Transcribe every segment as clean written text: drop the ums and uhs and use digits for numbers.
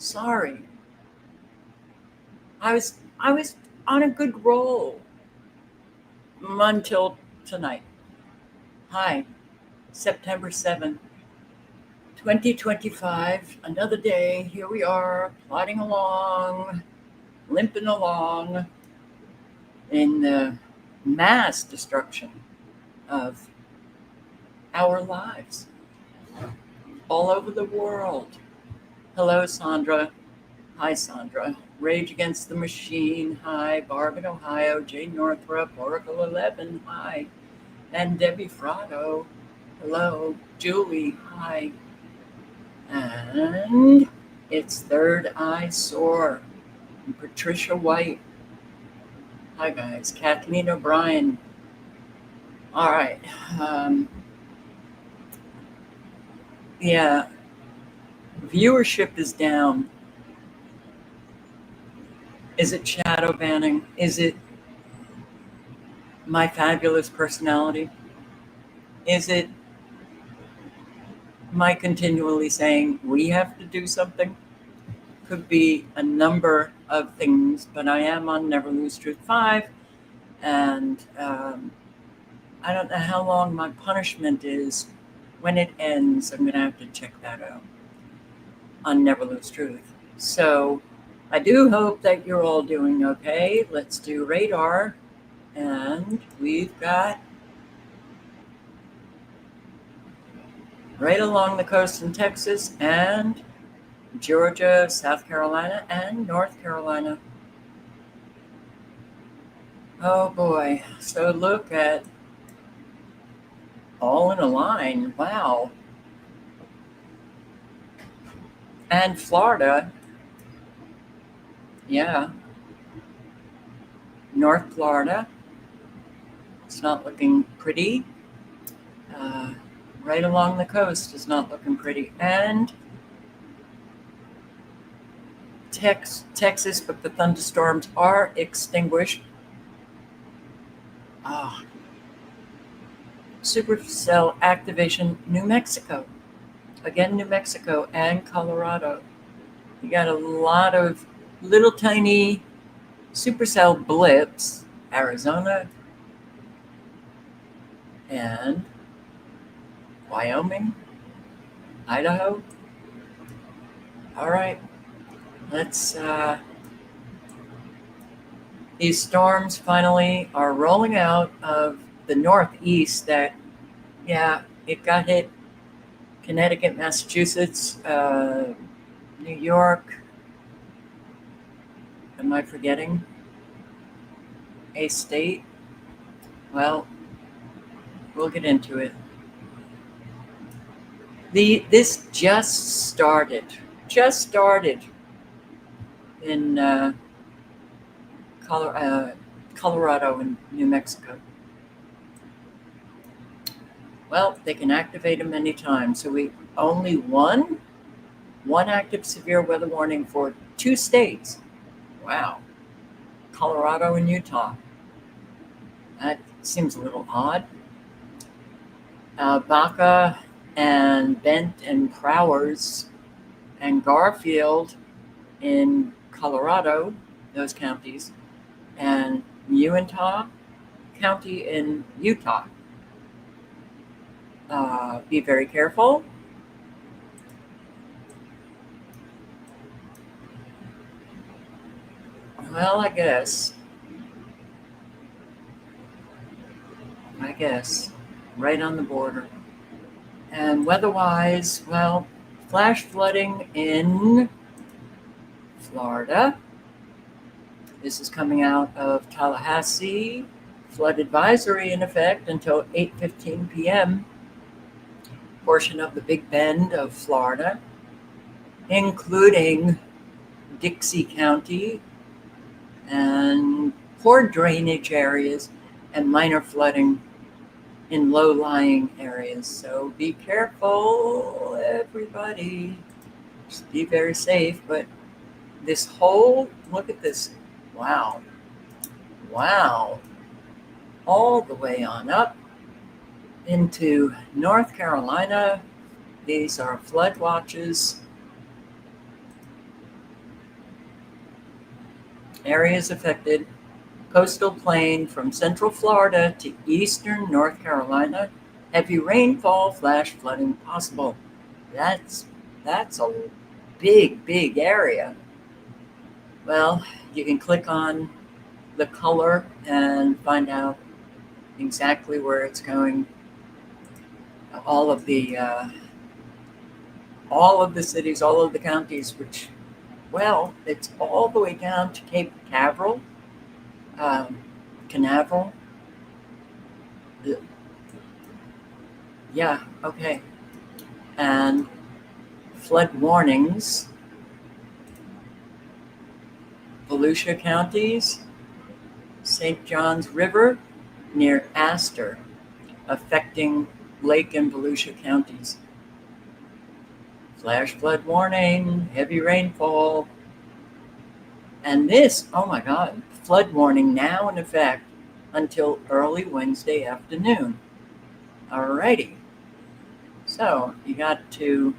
Sorry. I was on a good roll until tonight. Hi, September 7th, 2025. Another day. Here we are, plodding along, limping along in the mass destruction of our lives all over the world. Hello, Sandra. Hi, Sandra. Rage Against the Machine. Hi, Barb in Ohio. Jane Northrup. Oracle 11. Hi. And Debbie Frotto. Hello. Julie. Hi. And it's Third Eye Sore. And Patricia White. Hi, guys. Kathleen O'Brien. All right. Yeah. Viewership is down. Is it shadow banning? Is it my fabulous personality? Is it my continually saying we have to do something? Could be a number of things, but I am on Never Lose Truth 5, and I don't know how long my punishment is. When it ends, I'm going to have to check that out on Never Lose Truth. So I do hope that you're all doing okay. Let's do radar. And we've got right along the coast in Texas and Georgia, South Carolina, and North Carolina. Oh boy. So look at all in a line. Wow. And Florida. Yeah. North Florida. It's not looking pretty. Right along the coast is not looking pretty. And Texas, but the thunderstorms are extinguished. Supercell activation, New Mexico. Again, New Mexico and Colorado. You got a lot of little tiny supercell blips. Arizona and Wyoming, Idaho. All right, let's. These storms finally are rolling out of the northeast. That, yeah, it got hit. Connecticut, Massachusetts, New York. Am I forgetting a state? Well, we'll get into it. This just started in Colorado and New Mexico. Well, they can activate them anytime. So we only one active severe weather warning for 2 states. Wow. Colorado and Utah. That seems a little odd. Baca and Bent and Prowers and Garfield in Colorado, those counties, and Uintah County in Utah. Be very careful. Well, I guess. Right on the border. And weather-wise, well, flash flooding in Florida. This is coming out of Tallahassee. Flood advisory in effect until 8:15 p.m. Portion of the Big Bend of Florida, including Dixie County and poor drainage areas and minor flooding in low-lying areas. So be careful, everybody. Just be very safe. But this whole, look at this. Wow. All the way on up into North Carolina. These are flood watches. Areas affected: coastal plain from central Florida to eastern North Carolina. Heavy rainfall, flash flooding possible. That's a big area. Well, you can click on the color and find out exactly where it's going. All of the cities, all of the counties, which, well, it's all the way down to Cape Canaveral. Canaveral. Yeah, okay. And flood warnings. Volusia counties, St. Johns River near Astor, affecting Lake and Volusia counties. Flash flood warning, heavy rainfall. And this, oh my God, flood warning now in effect until early Wednesday afternoon. Alrighty. So you got to,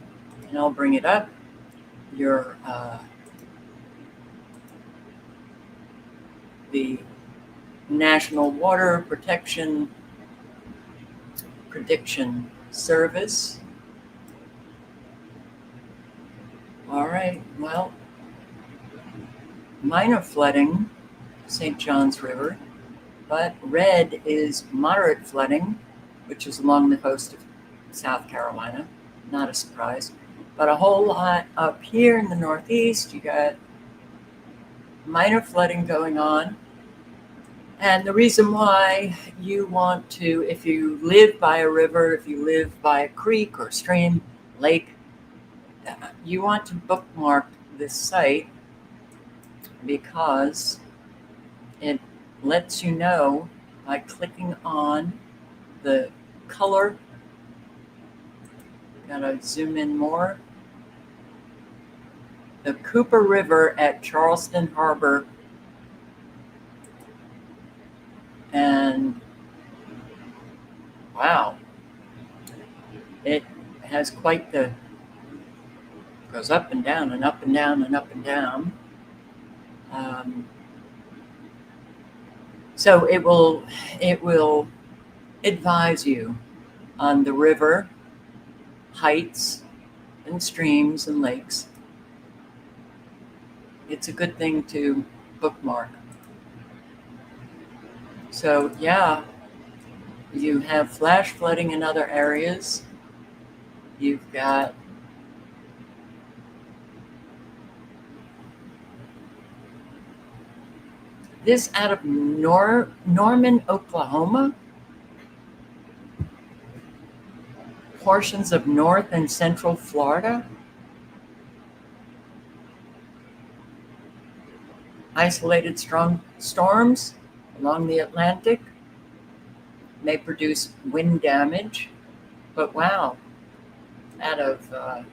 and I'll bring it up, your the National Water Protection Prediction Service. All right, well, minor flooding, St. Johns River, but red is moderate flooding, which is along the coast of South Carolina. Not a surprise. But a whole lot up here in the Northeast, you got minor flooding going on. And the reason why you want to, if you live by a river, if you live by a creek or stream, lake, you want to bookmark this site because it lets you know by clicking on the color. Gotta zoom in more. The Cooper River at Charleston Harbor. And wow, it has quite the, goes up and down and up and down and up and down. So it will advise you on the river heights and streams and lakes. It's a good thing to bookmark. So yeah, you have flash flooding in other areas. You've got this out of Norman, Oklahoma. Portions of North and Central Florida. Isolated strong storms along the Atlantic may produce wind damage. But wow, out of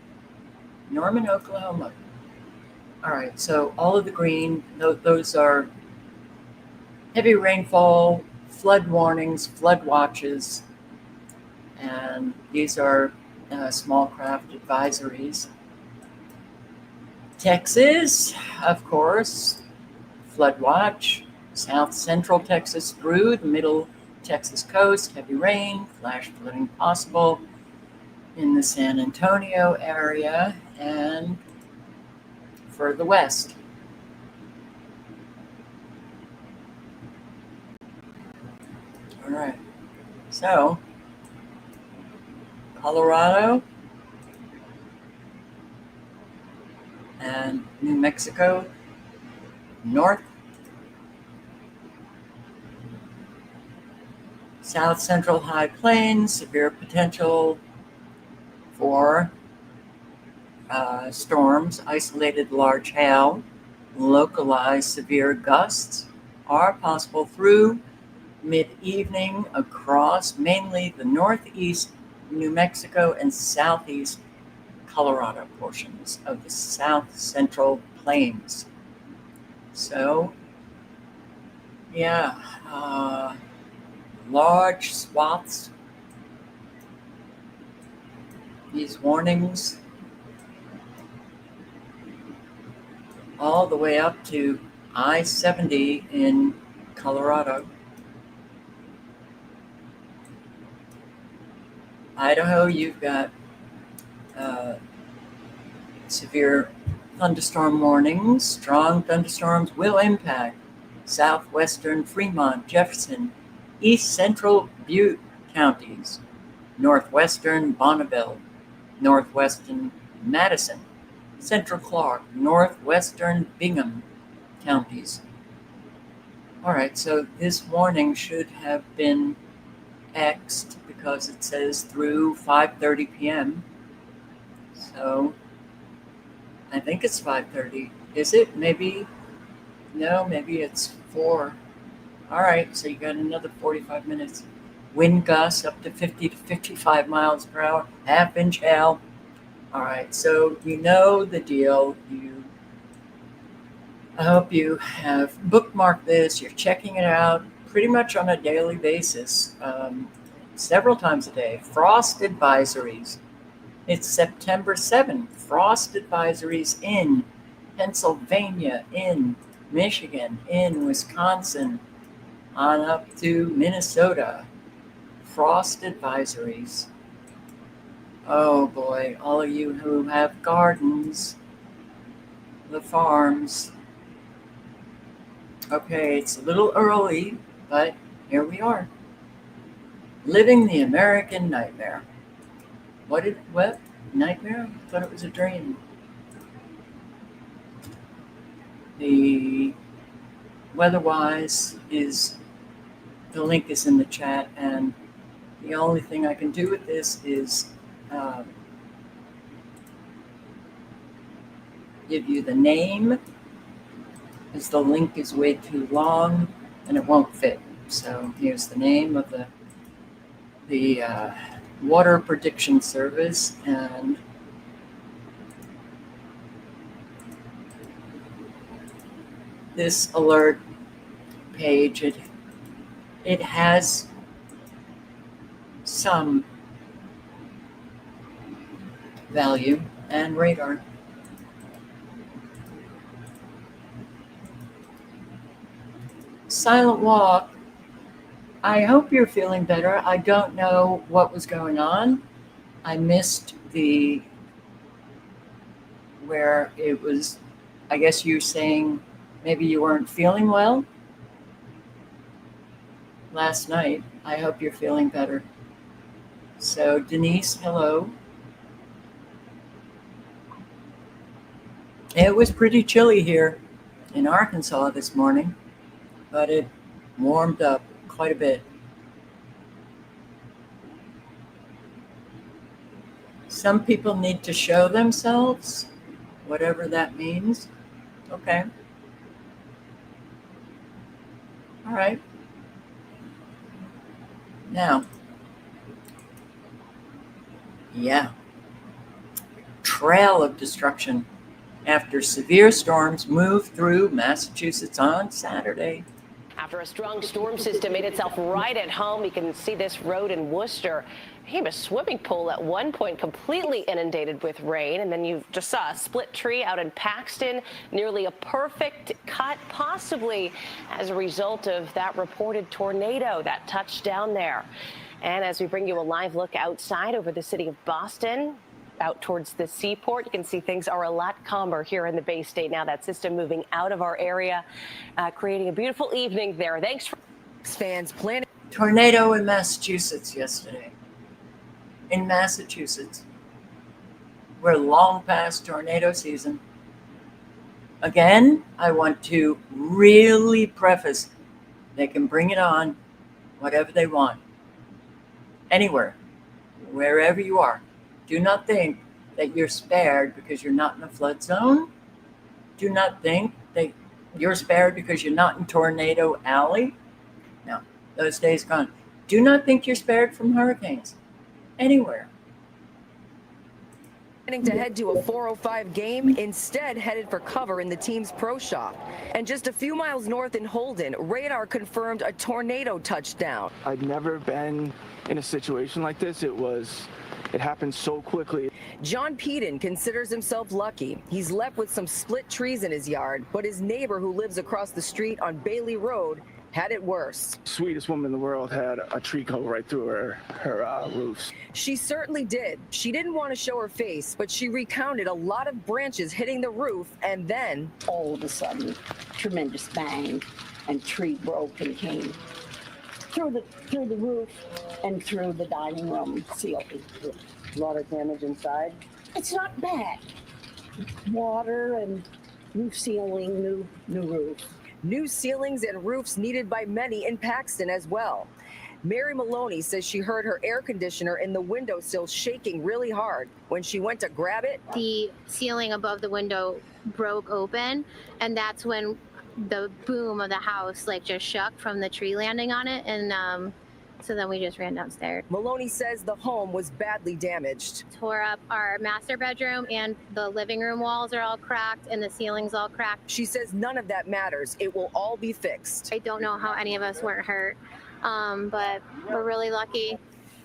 Norman, Oklahoma. All right, so all of the green, those are heavy rainfall, flood warnings, flood watches, and these are small craft advisories. Texas, of course, flood watch. South central Texas through the middle Texas coast, heavy rain, flash flooding possible in the San Antonio area and further west. All right, so Colorado and New Mexico, north, South Central High Plains, severe potential for storms, isolated large hail, localized severe gusts are possible through mid-evening across mainly the northeast New Mexico and southeast Colorado portions of the South Central Plains. So, yeah, large swaths. These warnings all the way up to I-70 in Colorado. Idaho, you've got severe thunderstorm warnings. Strong thunderstorms will impact southwestern Fremont, Jefferson, east central Butte counties, northwestern Bonneville, northwestern Madison, central Clark, northwestern Bingham counties. All right, so this warning should have been X'd because it says through 5:30 p.m. So I think it's 5:30. Is it? Maybe. No, maybe it's 4. All right, so you got another 45 minutes. Wind gusts up to 50 to 55 miles per hour, half-inch hail. All right, so you know the deal. I hope you have bookmarked this. You're checking it out pretty much on a daily basis, several times a day. Frost advisories. It's September 7th. Frost advisories in Pennsylvania, in Michigan, in Wisconsin, on up to Minnesota. Frost advisories. Oh boy, all of you who have gardens, the farms. Okay, it's a little early, but here we are. Living the American nightmare. What? Nightmare? I thought it was a dream. The weather-wise is, the link is in the chat, and the only thing I can do with this is give you the name, as the link is way too long and it won't fit. So here's the name of the Water Prediction Service, and this alert page, it has some value, and radar. Silent walk. I hope you're feeling better. I don't know what was going on. I missed where it was, I guess you're saying maybe you weren't feeling well last night. I hope you're feeling better. So Denise, hello. It was pretty chilly here in Arkansas this morning, but it warmed up quite a bit. Some people need to show themselves, whatever that means. Okay. All right. Now, yeah. Trail of destruction after severe storms move through Massachusetts on Saturday. After a strong storm system made itself right at home, you can see this road in Worcester. Became a swimming pool at one point, completely inundated with rain. And then you just saw a split tree out in Paxton, nearly a perfect cut, possibly as a result of that reported tornado that touched down there. And as we bring you a live look outside over the city of Boston, out towards the seaport, you can see things are a lot calmer here in the Bay State now. That system moving out of our area, creating a beautiful evening there. Thanks for fans planning. Tornado in Massachusetts yesterday. In Massachusetts, we're long past tornado season. Again, I want to really preface, they can bring it on, whatever they want, anywhere, wherever you are. Do not think that you're spared because you're not in a flood zone. Do not think that you're spared because you're not in Tornado Alley. No, those days gone. Do not think you're spared from hurricanes. Anywhere. Planning to head to a 4:05 game, instead headed for cover in the team's pro shop. And just a few miles north in Holden, radar confirmed a tornado touchdown. I'd never been in a situation like this. It was It happened so quickly. John Peden considers himself lucky. He's left with some split trees in his yard, but his neighbor who lives across the street on Bailey Road had it worse. Sweetest woman in the world had a tree go right through her roofs. She certainly did. She didn't want to show her face, but she recounted a lot of branches hitting the roof, and then all of a sudden, tremendous bang, and tree broke and came through the roof and through the dining room ceiling. a lot of damage inside. It's not bad. Water and new ceiling, new roof. New ceilings and roofs needed by many in Paxton as well. Mary Maloney says she heard her air conditioner in the windowsill shaking really hard. When she went to grab it, the ceiling above the window broke open, and that's when the boom of the house like just shook from the tree landing on it, and so then we just ran downstairs. Maloney says the home was badly damaged. Tore up our master bedroom, and the living room walls are all cracked and the ceiling's all cracked. She says none of that matters. It will all be fixed. I don't know how any of us weren't hurt, but we're really lucky.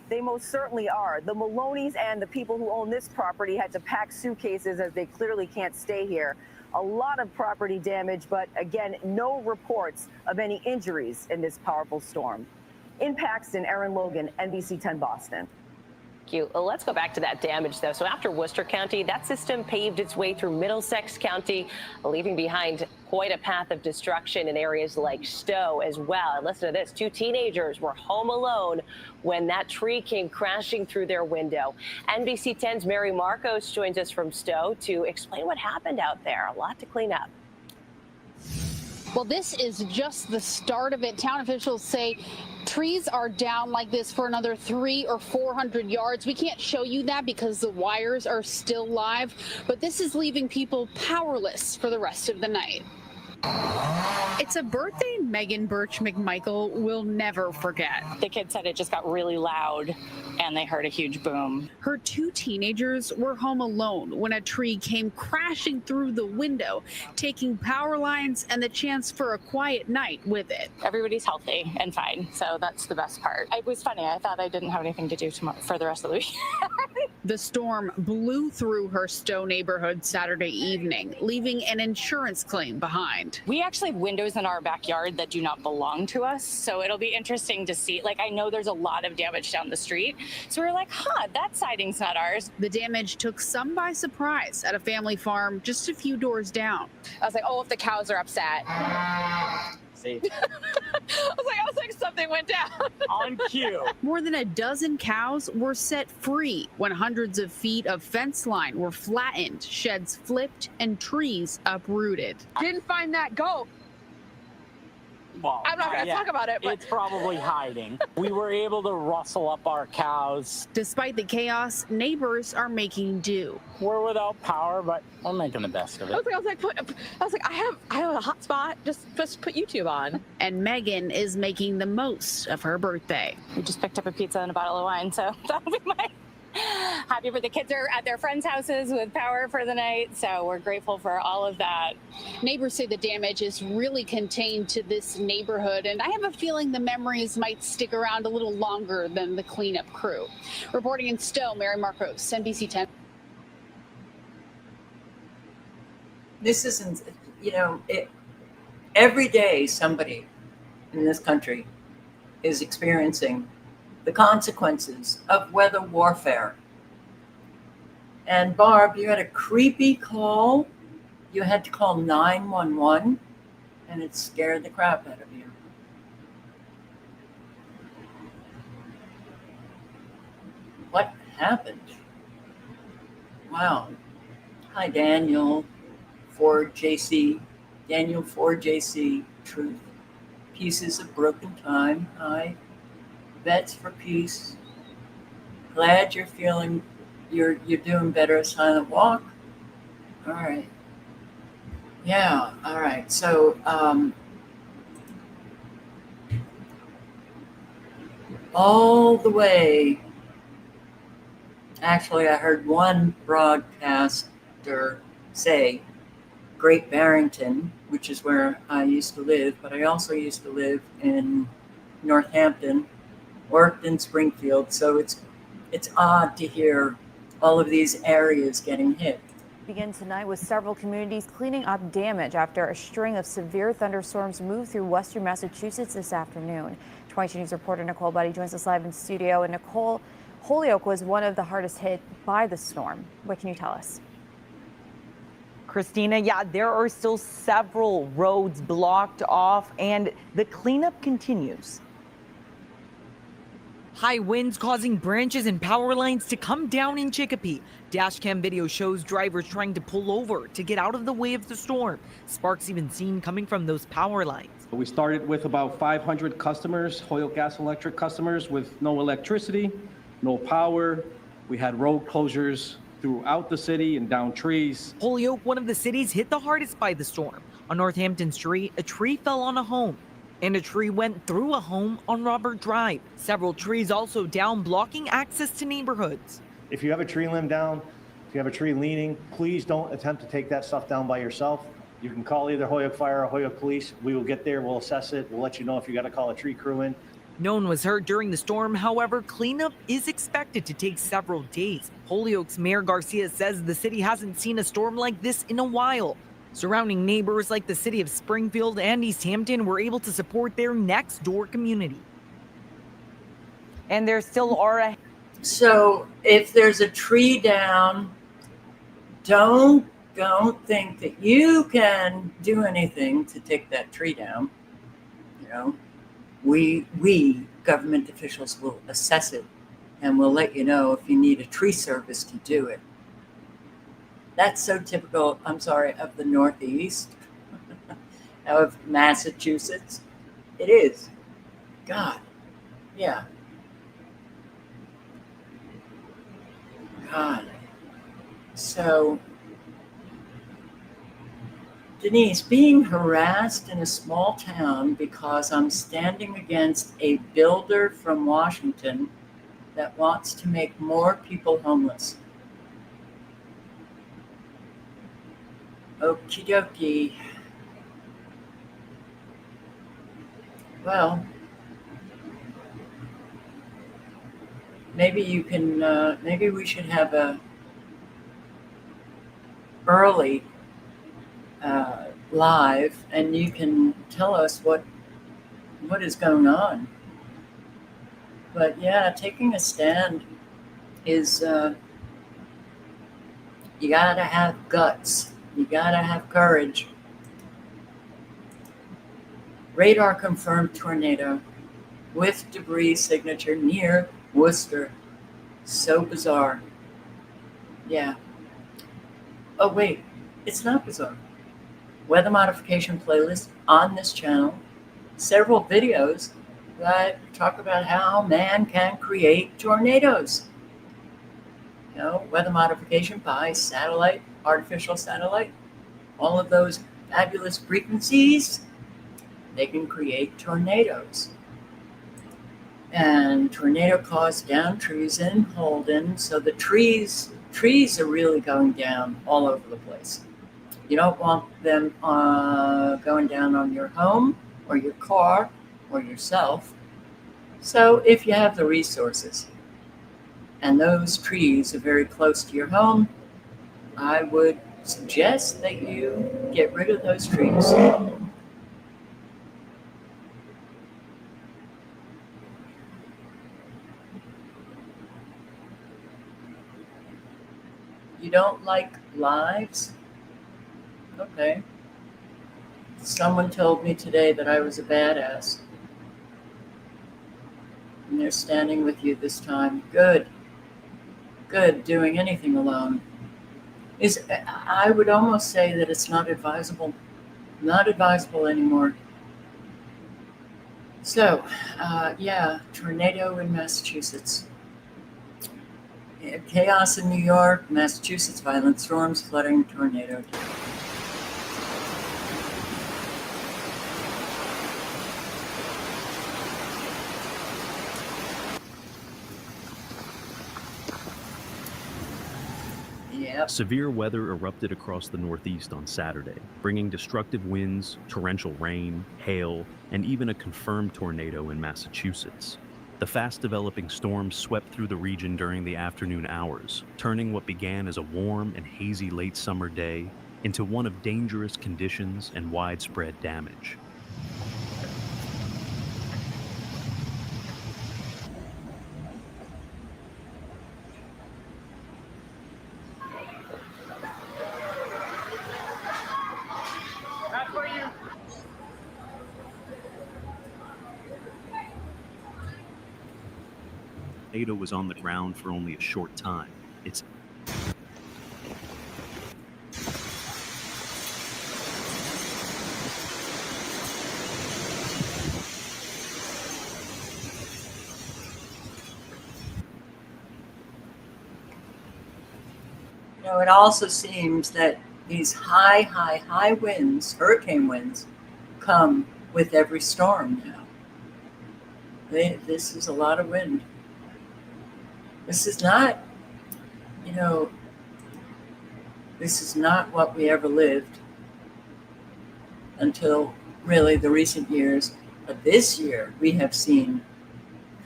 They most certainly are. The Maloneys and the people who own this property had to pack suitcases as they clearly can't stay here. A lot of property damage, but again, no reports of any injuries in this powerful storm. In Paxton, Erin Logan, NBC 10 Boston. Thank you. Well, let's go back to that damage, though. So after Worcester County, that system paved its way through Middlesex County, leaving behind quite a path of destruction in areas like Stowe as well. And listen to this. 2 teenagers were home alone when that tree came crashing through their window. NBC 10's Mary Marcos joins us from Stowe to explain what happened out there. A lot to clean up. Well, this is just the start of it. Town officials say trees are down like this for another 300 or 400 yards. We can't show you that because the wires are still live, but this is leaving people powerless for the rest of the night. It's a birthday Megan Birch McMichael will never forget. The kid said it just got really loud and they heard a huge boom. Her 2 teenagers were home alone when a tree came crashing through the window, taking power lines and the chance for a quiet night with it. Everybody's healthy and fine, so that's the best part. It was funny. I thought I didn't have anything to do for the rest of the week. The storm blew through her Stowe neighborhood Saturday evening, leaving an insurance claim behind. We actually have windows in our backyard that do not belong to us, so it'll be interesting to see. Like, I know there's a lot of damage down the street, so we're like, that siding's not ours. The damage took some by surprise at a family farm just a few doors down. I was like, if the cows are upset. See? I was like, something went down. On cue. More than a dozen cows were set free when hundreds of feet of fence line were flattened, sheds flipped, and trees uprooted. Didn't find that goat. Well, I'm not going to talk about it, but it's probably hiding. We were able to rustle up our cows. Despite the chaos, neighbors are making do. We're without power, but we're making the best of it. I have a hot spot. Just put YouTube on. And Megan is making the most of her birthday. We just picked up a pizza and a bottle of wine, so that'll be my happy for the kids are at their friends' houses with power for the night, so we're grateful for all of that. Neighbors say the damage is really contained to this neighborhood, and I have a feeling the memories might stick around a little longer than the cleanup crew. Reporting in Stowe, Mary Marcos, NBC 10. This isn't, every day somebody in this country is experiencing the consequences of weather warfare. And Barb, you had a creepy call. You had to call 911, and it scared the crap out of you. What happened? Wow. Hi, Daniel Ford JC. Daniel Ford JC. Truth. Pieces of broken time. Hi. Vets for peace. Glad you're feeling you're doing better. Silent walk. All right. Yeah. All right. So all the way. Actually, I heard one broadcaster say Great Barrington, which is where I used to live, but I also used to live in Northampton, worked in Springfield, so it's It's odd to hear all of these areas getting hit. Begin tonight with several communities cleaning up damage after a string of severe thunderstorms moved through western Massachusetts this afternoon. 22 News reporter Nicole Buddy joins us live in studio. And Nicole, Holyoke was one of the hardest hit by the storm. What can you tell us? Christina, yeah, there are still several roads blocked off and the cleanup continues. High winds causing branches and power lines to come down in Chicopee. Dashcam video shows drivers trying to pull over to get out of the way of the storm. Sparks even seen coming from those power lines. We started with about 500 customers, Holyoke Gas and Electric customers with no electricity, no power. We had road closures throughout the city and down trees. Holyoke, one of the cities hit the hardest by the storm. On Northampton Street, a tree fell on a home. And a tree went through a home on Robert Drive. Several trees also down, blocking access to neighborhoods. If you have a tree limb down, if you have a tree leaning, please don't attempt to take that stuff down by yourself. You can call either Holyoke Fire or Holyoke Police. We will get there, we'll assess it, we'll let you know if you got to call a tree crew in. No one was hurt during the storm. However, cleanup is expected to take several days. Holyoke's Mayor Garcia says the city hasn't seen a storm like this in a while. Surrounding neighbors like the city of Springfield and East Hampton were able to support their next door community. And there still are So if there's a tree down, don't think that you can do anything to take that tree down. You know, we government officials will assess it and we'll let you know if you need a tree service to do it. That's so typical, I'm sorry, of the Northeast, of Massachusetts. It is. God, yeah. God. So, Denise, being harassed in a small town because I'm standing against a builder from Washington that wants to make more people homeless. Okie dokie. Well, maybe you can, maybe we should have a early live and you can tell us what is going on. But yeah, taking a stand is, you gotta have guts. You gotta have courage. Radar confirmed tornado with debris signature near Worcester. So bizarre. Yeah. Oh wait, it's not bizarre. Weather modification playlist on this channel. Several videos that talk about how man can create tornadoes. You know, weather modification by satellite, artificial satellite, all of those fabulous frequencies, they can create tornadoes. And tornado caused down trees in Holden, so the trees are really going down all over the place. You don't want them going down on your home or your car or yourself. So if you have the resources and those trees are very close to your home, I would suggest that you get rid of those trees. You don't like lives? Okay. Someone told me today that I was a badass. And they're standing with you this time. Good. Good, doing anything alone. I would almost say that it's not advisable. Not advisable anymore. So, yeah, tornado in Massachusetts. Chaos in New York, Massachusetts, violent storms, flooding, tornado. Yep. Severe weather erupted across the Northeast on Saturday, bringing destructive winds, torrential rain, hail, and even a confirmed tornado in Massachusetts. The The fast-developing storm swept through the region during the afternoon hours, turning what began as a warm and hazy late summer day into one of dangerous conditions and widespread damage. Ada was on the ground for only a short time. It's it also seems that these high winds, hurricane winds, come with every storm now. This is a lot of wind. This is not, this is not what we ever lived until really the recent years. But this year, we have seen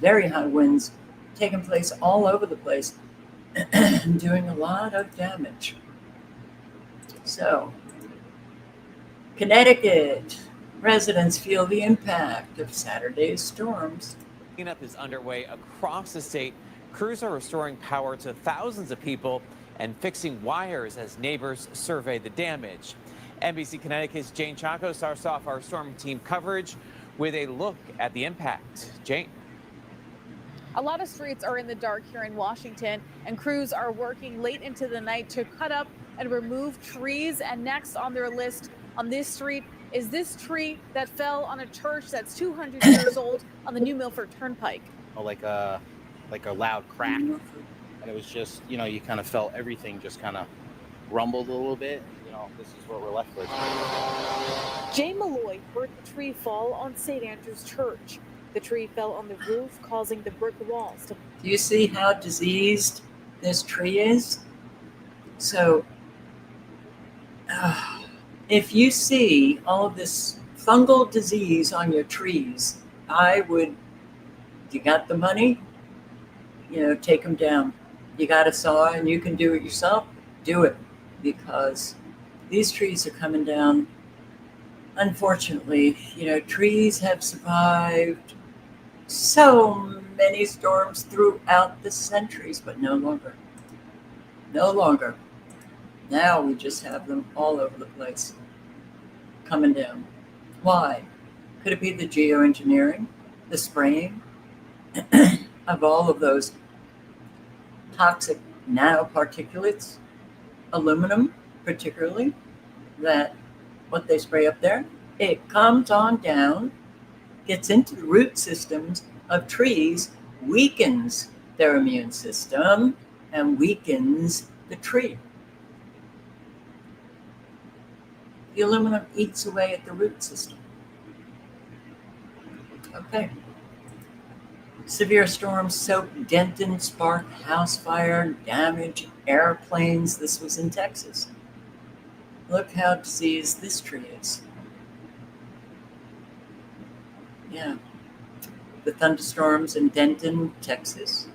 very high winds taking place all over the place and doing a lot of damage. So, Connecticut residents feel the impact of Saturday's storms. Cleanup is underway across the state. Crews are restoring power to thousands of people and fixing wires as neighbors survey the damage. NBC Connecticut's Jane Chaco starts off our storm team coverage with a look at the impact. Jane. A lot of streets are in the dark here in Washington, and crews are working late into the night to cut up and remove trees. And next on their list on this street is this tree that fell on a church that's 200 years old on the New Milford Turnpike. Like a loud crack, and it was just, you kind of felt everything just kind of rumbled a little bit. This is what we're left with. Jay Malloy heard the tree fall on St. Andrew's Church. The tree fell on the roof, causing the brick walls to... Do you see how diseased this tree is? So, if you see all of this fungal disease on your trees, you got the money, take them down. You got a saw and you can do it yourself, do it. Because these trees are coming down. Unfortunately, trees have survived so many storms throughout the centuries, but no longer. No longer. Now we just have them all over the place coming down. Why? Could it be the geoengineering, the spraying of all of those toxic nanoparticulates, aluminum particularly, that what they spray up there, it comes on down, gets into the root systems of trees, weakens their immune system, and weakens the tree. The aluminum eats away at the root system. Okay. Severe storms soak Denton, spark house fire, damage airplanes. This was in Texas. Look how diseased this tree is. Yeah. The thunderstorms in Denton, Texas.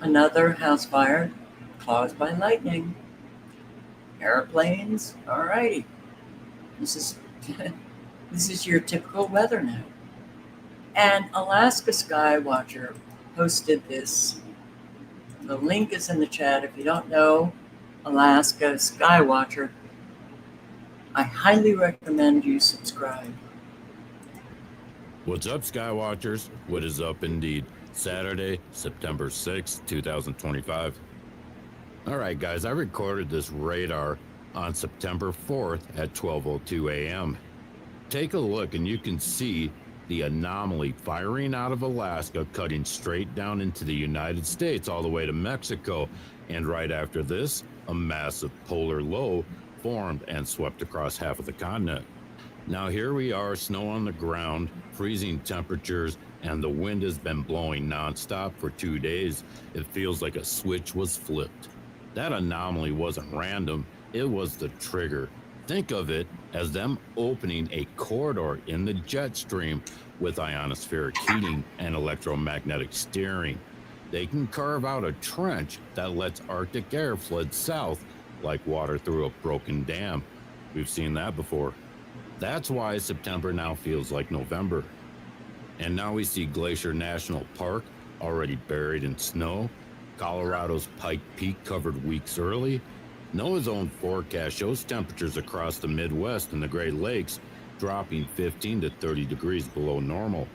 Another house fire caused by lightning. Airplanes, all righty. This is your typical weather now. And Alaska Skywatcher posted this. The link is in the chat. If you don't know Alaska Skywatcher, I highly recommend you subscribe. What's up, Skywatchers? What is up indeed? Saturday, September 6th, 2025. All right, guys, I recorded this radar on September 4th at 12:02 a.m. Take a look and you can see the anomaly firing out of Alaska, cutting straight down into the United States all the way to Mexico. And right after this, a massive polar low formed and swept across half of the continent. Now here we are, snow on the ground, freezing temperatures, and the wind has been blowing nonstop for 2 days. It feels like a switch was flipped. That anomaly wasn't random, it was the trigger Think of it as them opening a corridor in the jet stream with ionospheric heating and electromagnetic steering. They can carve out a trench that lets Arctic air flood south like water through a broken dam. We've seen that before. That's why September now feels like November. And now we see Glacier National Park already buried in snow, Colorado's Pike Peak covered weeks early. NOAA's own forecast shows temperatures across the Midwest and the Great Lakes dropping 15 to 30 degrees below normal.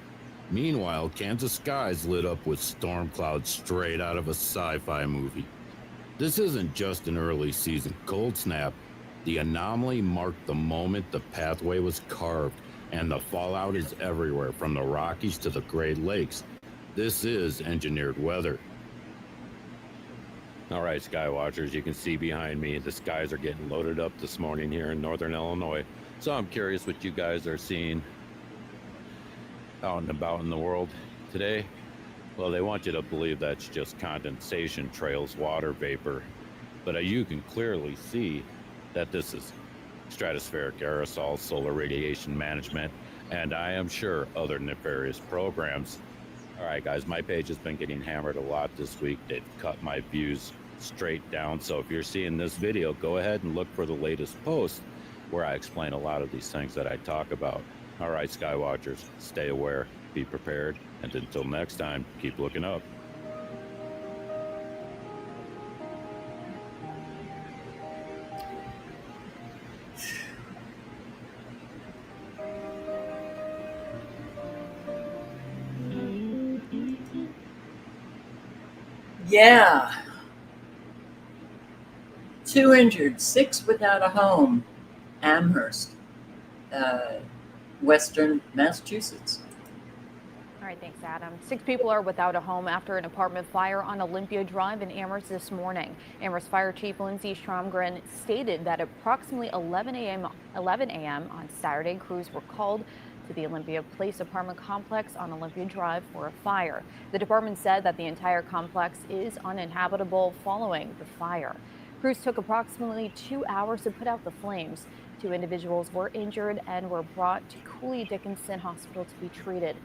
Meanwhile, Kansas skies lit up with storm clouds straight out of a sci-fi movie. This isn't just an early season cold snap. The anomaly marked the moment the pathway was carved, and the fallout is everywhere from the Rockies to the Great Lakes. This is engineered weather. All right, Skywatchers, you can see behind me, the skies are getting loaded up this morning here in northern Illinois. So I'm curious what you guys are seeing out and about in the world today. Well, they want you to believe that's just condensation trails, water vapor. But you can clearly see that this is stratospheric aerosols, solar radiation management, and I am sure other nefarious programs. All right, guys, my page has been getting hammered a lot this week. They've cut my views straight down. So if you're seeing this video, go ahead and look for the latest post where I explain a lot of these things that I talk about. All right, Skywatchers, stay aware, be prepared, and until next time, keep looking up. Yeah. 2 injured, 6 without a home. Amherst, Western Massachusetts. All right, thanks, Adam. 6 people are without a home after an apartment fire on Olympia Drive in Amherst this morning. Amherst Fire Chief Lindsay Stromgren stated that approximately 11 a.m. on Saturday, crews were called to the Olympia Place apartment complex on Olympia Drive for a fire. The department said that the entire complex is uninhabitable following the fire. Crews took approximately 2 hours to put out the flames. 2 individuals were injured and were brought to Cooley Dickinson Hospital to be treated.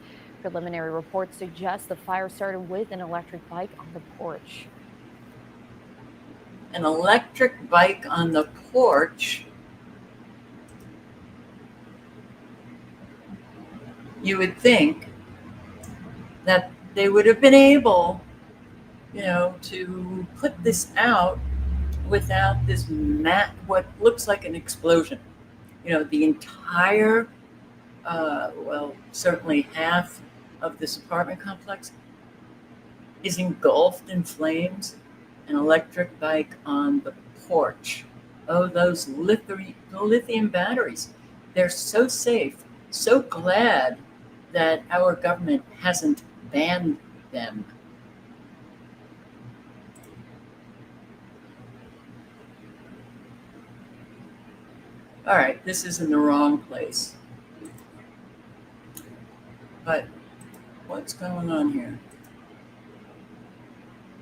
Preliminary reports suggest the fire started with an electric bike on the porch. An electric bike on the porch. You would think that they would have been able, to put this out without this what looks like an explosion. The entire, certainly half of this apartment complex is engulfed in flames. An electric bike on the porch. Oh, those lithium batteries. They're so safe. So glad that our government hasn't banned them. All right, this is in the wrong place. But what's going on here?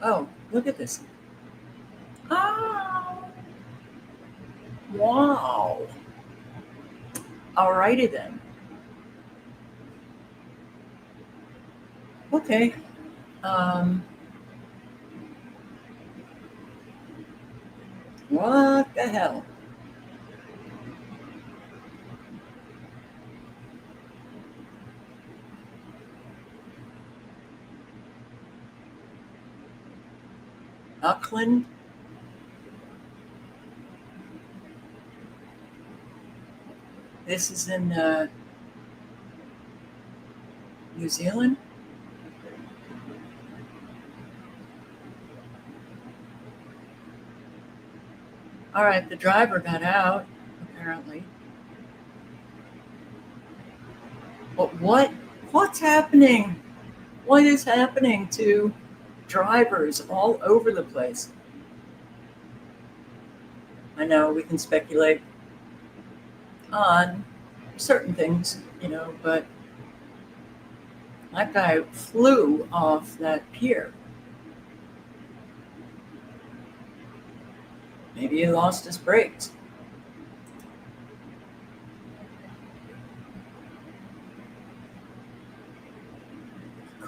Oh, look at this. Oh, wow. All righty then. Okay. What the hell? Auckland. This is in New Zealand. All right, the driver got out, apparently. But what's happening? What is happening to drivers all over the place? I know we can speculate on certain things, but that guy flew off that pier. Maybe he lost his brakes.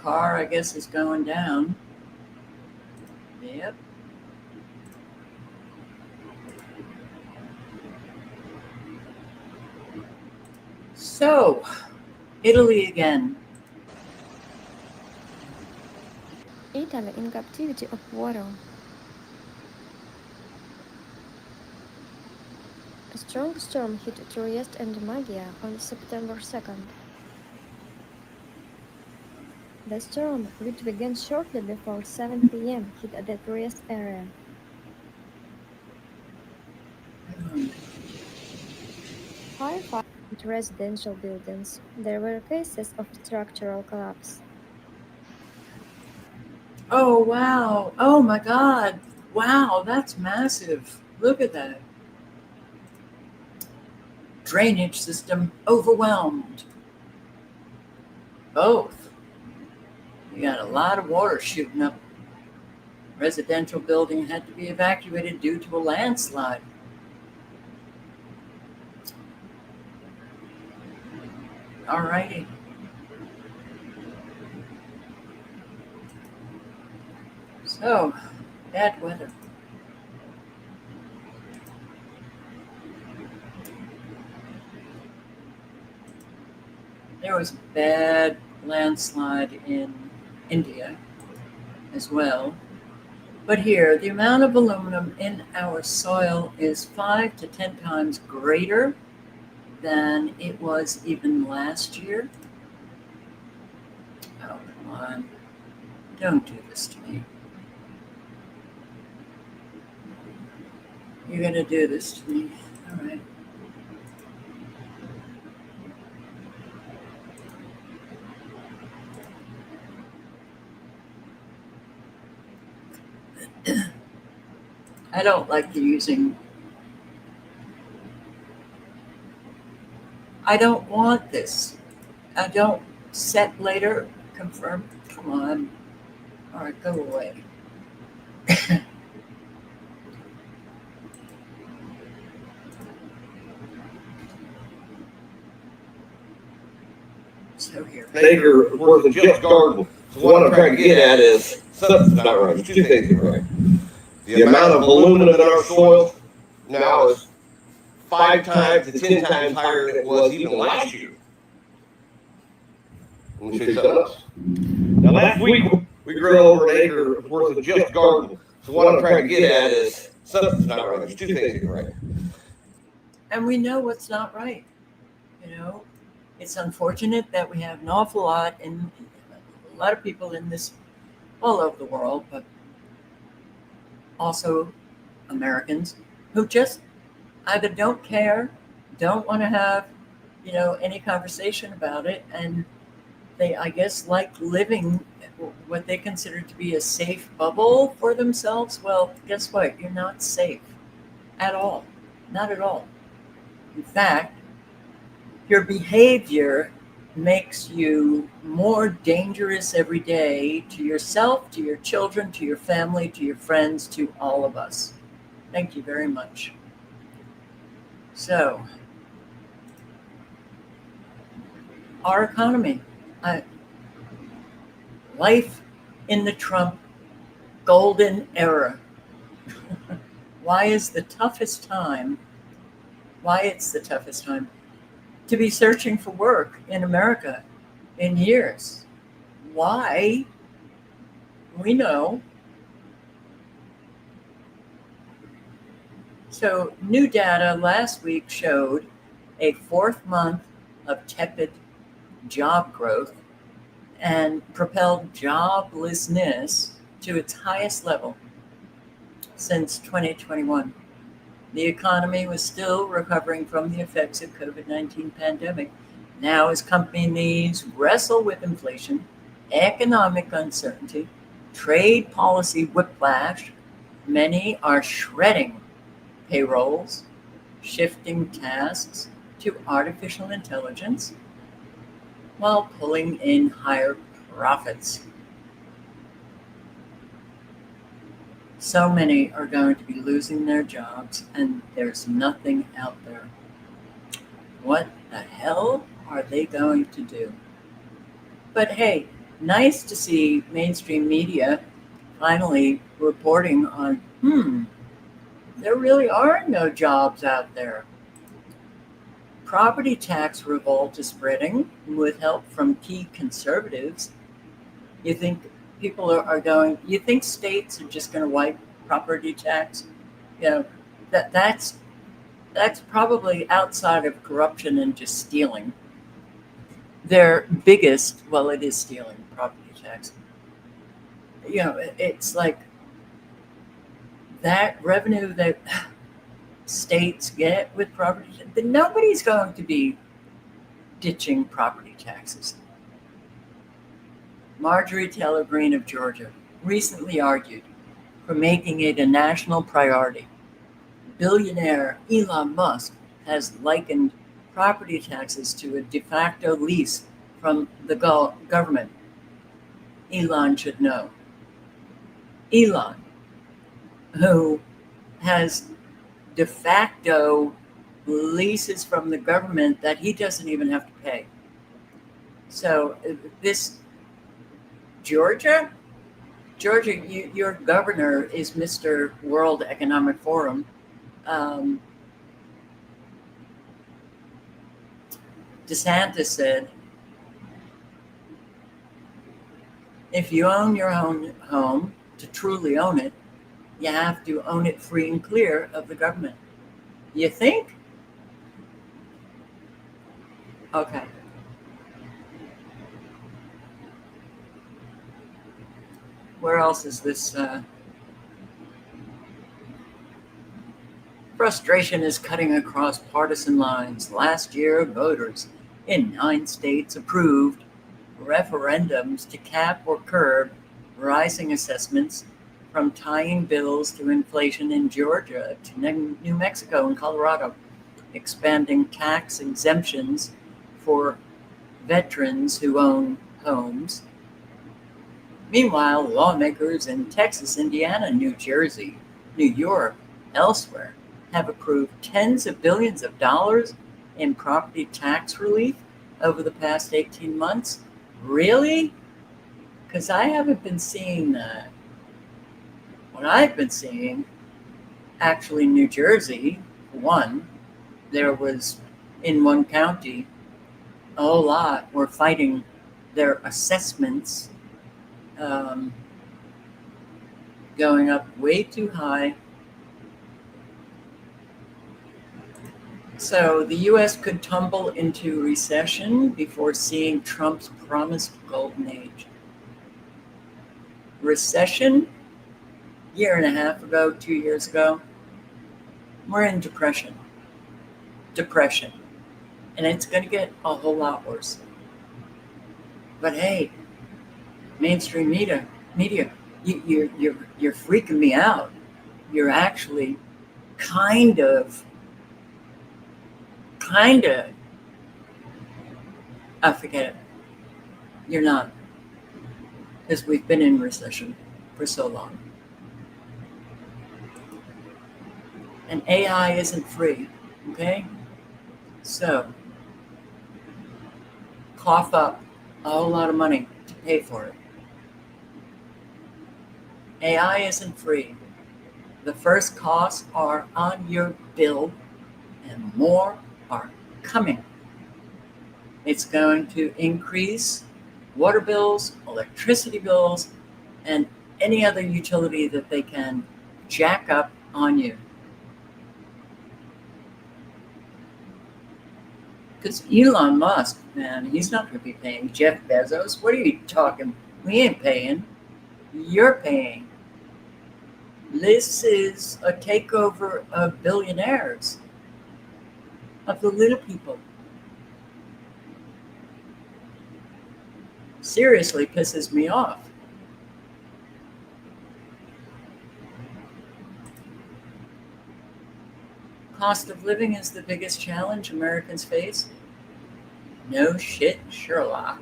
car, I guess, is going down. Yep. So, Italy again. Italy in captivity of water. A strong storm hit Trieste and Maggia on September 2nd. The storm, which began shortly before 7 p.m., hit the Trieste area. Firefighting hit residential buildings. There were cases of structural collapse. Oh, wow. Oh, my God. Wow, that's massive. Look at that. Drainage system overwhelmed. Both. You got a lot of water shooting up. Residential building had to be evacuated due to a landslide. All righty. So, bad weather. There was a bad landslide in India as well. But here, the amount of aluminum in our soil is 5 to 10 times greater than it was even last year. Oh, come on. Don't do this to me. You're going to do this to me. All right. I don't like using. I don't want this. I don't set later, confirm. Come on. All right, go away. So here. Acre worth of just garden. So what I'm trying to get at is something's not right. There's two things are right. The amount of aluminum in our soil now is 5 times to 10 times higher than it was even last year. Let me show you something else. Now last week we grew over an acre worth of just garden. So what I'm trying to get at is something's not right. There's two things that are right. And we know what's not right. You know, it's unfortunate that we have an awful lot and a lot of people in this all over the world, but also Americans who just either don't care, don't want to have, any conversation about it, and they, I guess, like living what they consider to be a safe bubble for themselves. Well, guess what? You're not safe at all. Not at all. In fact, your behavior makes you more dangerous every day to yourself, to your children, to your family, to your friends, to all of us. Thank you very much. So, our economy, life in the Trump golden era. Why it's the toughest time to be searching for work in America in years. Why? We know. So new data last week showed a fourth month of tepid job growth and propelled joblessness to its highest level since 2021. The economy was still recovering from the effects of COVID-19 pandemic. Now, as companies wrestle with inflation, economic uncertainty, trade policy whiplash, many are shredding payrolls, shifting tasks to artificial intelligence, while pulling in higher profits. So many are going to be losing their jobs, and there's nothing out there. What the hell are they going to do? But hey, nice to see mainstream media finally reporting on, there really are no jobs out there. Property tax revolt is spreading with help from key conservatives. You think people are going, you think states are just going to wipe property tax? You know, that's probably outside of corruption and just stealing. Their biggest, well, it is stealing, property tax. You know, it's like that revenue that states get with property, nobody's going to be ditching property taxes. Marjorie Taylor Greene of Georgia recently argued for making it a national priority. Billionaire Elon Musk has likened property taxes to a de facto lease from the government. Elon should know. Elon, who has de facto leases from the government that he doesn't even have to pay. So this Georgia, your governor is Mr. World Economic Forum. DeSantis said, if you own your own home, to truly own it, you have to own it free and clear of the government. You think? Okay. Where else is this? Frustration is cutting across partisan lines. Last year, voters in 9 states approved referendums to cap or curb rising assessments, from tying bills to inflation in Georgia to New Mexico and Colorado, expanding tax exemptions for veterans who own homes. Meanwhile, lawmakers in Texas, Indiana, New Jersey, New York, elsewhere have approved tens of billions of dollars in property tax relief over the past 18 months. Really? Because I haven't been seeing that. What I've been seeing, actually, New Jersey, one, there was in one county, a whole lot were fighting their assessments going up way too high. So the U.S. could tumble into recession before seeing Trump's promised golden age. Recession? Year and a half ago, 2 years ago, we're in depression. And it's going to get a whole lot worse. But hey, mainstream media, you're freaking me out. You're actually kind of, forget it. You're not. Because we've been in recession for so long. And AI isn't free, okay? So, cough up a whole lot of money to pay for it. AI isn't free. The first costs are on your bill, and more are coming. It's going to increase water bills, electricity bills, and any other utility that they can jack up on you. Because Elon Musk, man, he's not going to be paying. Jeff Bezos, what are you talking? We ain't paying. You're paying. This is a takeover of billionaires, of the little people. Seriously pisses me off. Cost of living is the biggest challenge Americans face. No shit, Sherlock.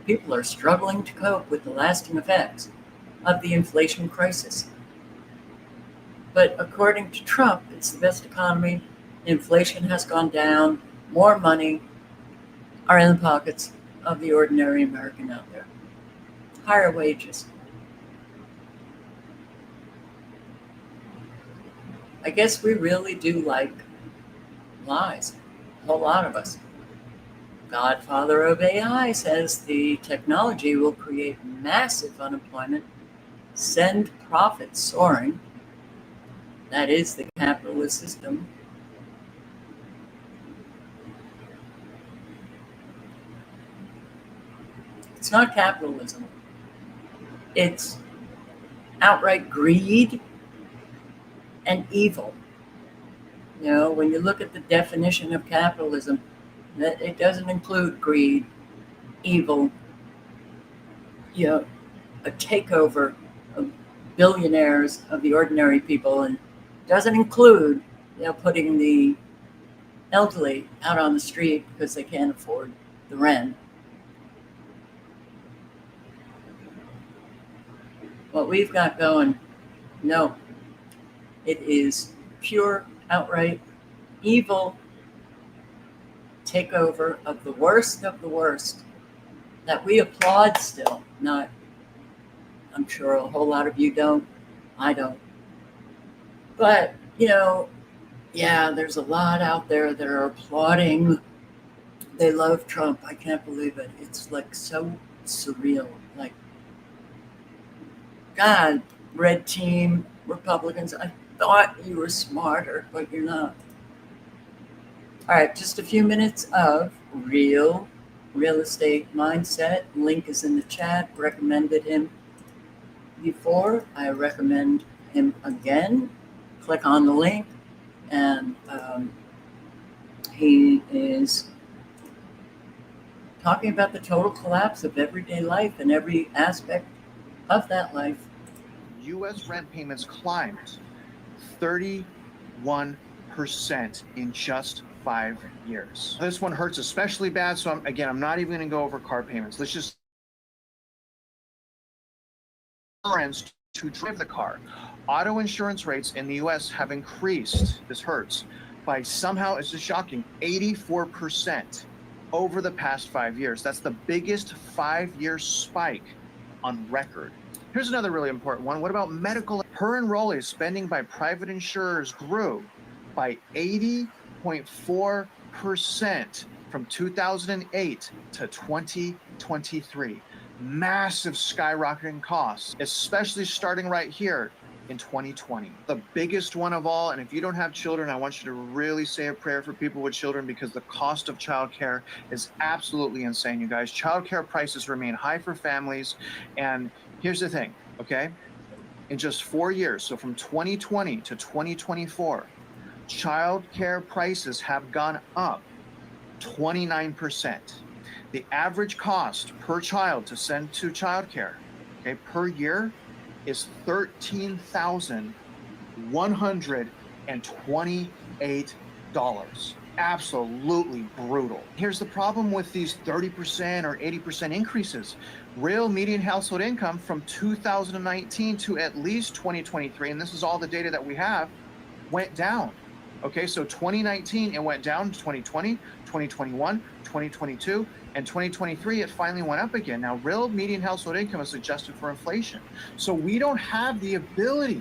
People are struggling to cope with the lasting effects of the inflation crisis. But according to Trump, it's the best economy. Inflation has gone down. More money are in the pockets of the ordinary American out there. Higher wages. I guess we really do like lies, a whole lot of us. Godfather of AI says the technology will create massive unemployment, send profits soaring. That is the capitalist system. It's not capitalism. It's outright greed and evil. You know, when you look at the definition of capitalism, that it doesn't include greed, evil, you know, a takeover of billionaires of the ordinary people, and doesn't include, you know, putting the elderly out on the street because they can't afford the rent. What we've got going, no, it is pure, outright evil takeover of the worst that we applaud still. Not, I'm sure a whole lot of you don't. I don't. But, you know, yeah, there's a lot out there that are applauding. They love Trump. I can't believe it. It's like so surreal. Like, God, red team, Republicans, I thought you were smarter, but you're not. All right, just a few minutes of real estate mindset. Link is in the chat. Recommended him before. I recommend him again. Click on the link, and he is talking about the total collapse of everyday life and every aspect of that life. U.S. rent payments climbed 31% in just 5 years. This one hurts especially bad, so I'm not even going to go over car payments. Let's just insurance to drive the car. Auto insurance rates in the U.S. have increased, this hurts, by somehow, it's just shocking, 84% over the past 5 years. That's the biggest 5-year spike on record. Here's another really important one. What about medical? Per enrollee spending by private insurers grew by 80.4% from 2008 to 2023. Massive skyrocketing costs, especially starting right here in 2020. The biggest one of all, and if you don't have children, I want you to really say a prayer for people with children, because the cost of childcare is absolutely insane, you guys. Childcare prices remain high for families, and here's the thing, okay? In just 4 years, so from 2020 to 2024, childcare prices have gone up 29%. The average cost per child to send to childcare, okay, per year is $13,128. Absolutely brutal. Here's the problem with these 30% or 80% increases. Real median household income from 2019 to at least 2023, and this is all the data that we have, went down. Okay, so 2019, it went down, 2020, 2021, 2022, and 2023, it finally went up again. Now, real median household income is adjusted for inflation. So we don't have the ability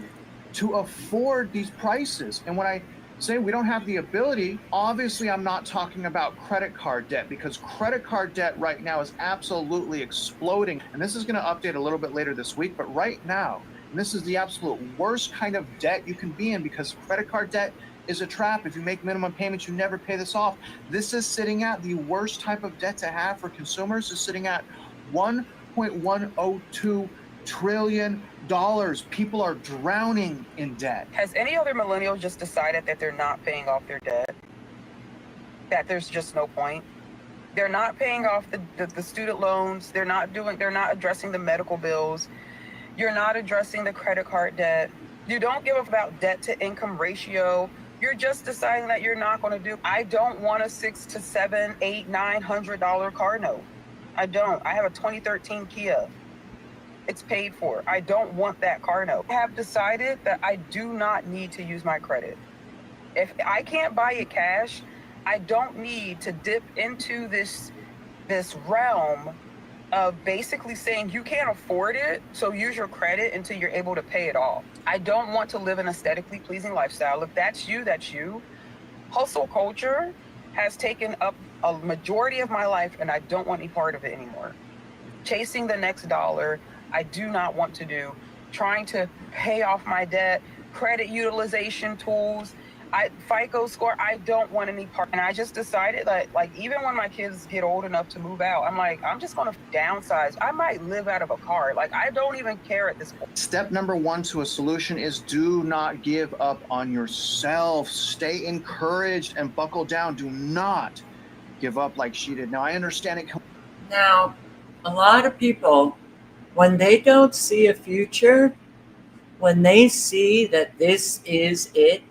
to afford these prices. And when I say we don't have the ability, obviously I'm not talking about credit card debt, because credit card debt right now is absolutely exploding. And this is going to update a little bit later this week, but right now, and this is the absolute worst kind of debt you can be in, because credit card debt is a trap. If you make minimum payments, you never pay this off. This is sitting at the worst type of debt to have for consumers, is sitting at $1.102 trillion. People are drowning in debt. Has any other millennial just decided that they're not paying off their debt? That there's just no point? They're not paying off the student loans. They're not addressing the medical bills. You're not addressing the credit card debt. You don't give about debt to income ratio. You're just deciding that you're not going to do. I don't want a $600 to $700, $800, $900 car note. I don't. I have a 2013 Kia. It's paid for. I don't want that car note. I have decided that I do not need to use my credit. If I can't buy it cash, I don't need to dip into this this realm of basically saying you can't afford it, so use your credit until you're able to pay it off. I don't want to live an aesthetically pleasing lifestyle. If that's you, that's you. Hustle culture has taken up a majority of my life, and I don't want any part of it anymore. Chasing the next dollar, I do not want to do. Trying to pay off my debt, credit utilization tools, FICO score, I don't want any part. And I just decided that, like, even when my kids get old enough to move out, I'm like, I'm just going to downsize. I might live out of a car. Like, I don't even care at this point. Step number one to a solution is do not give up on yourself. Stay encouraged and buckle down. Do not give up like she did. Now, I understand it. Now, a lot of people, when they don't see a future, when they see that this is it,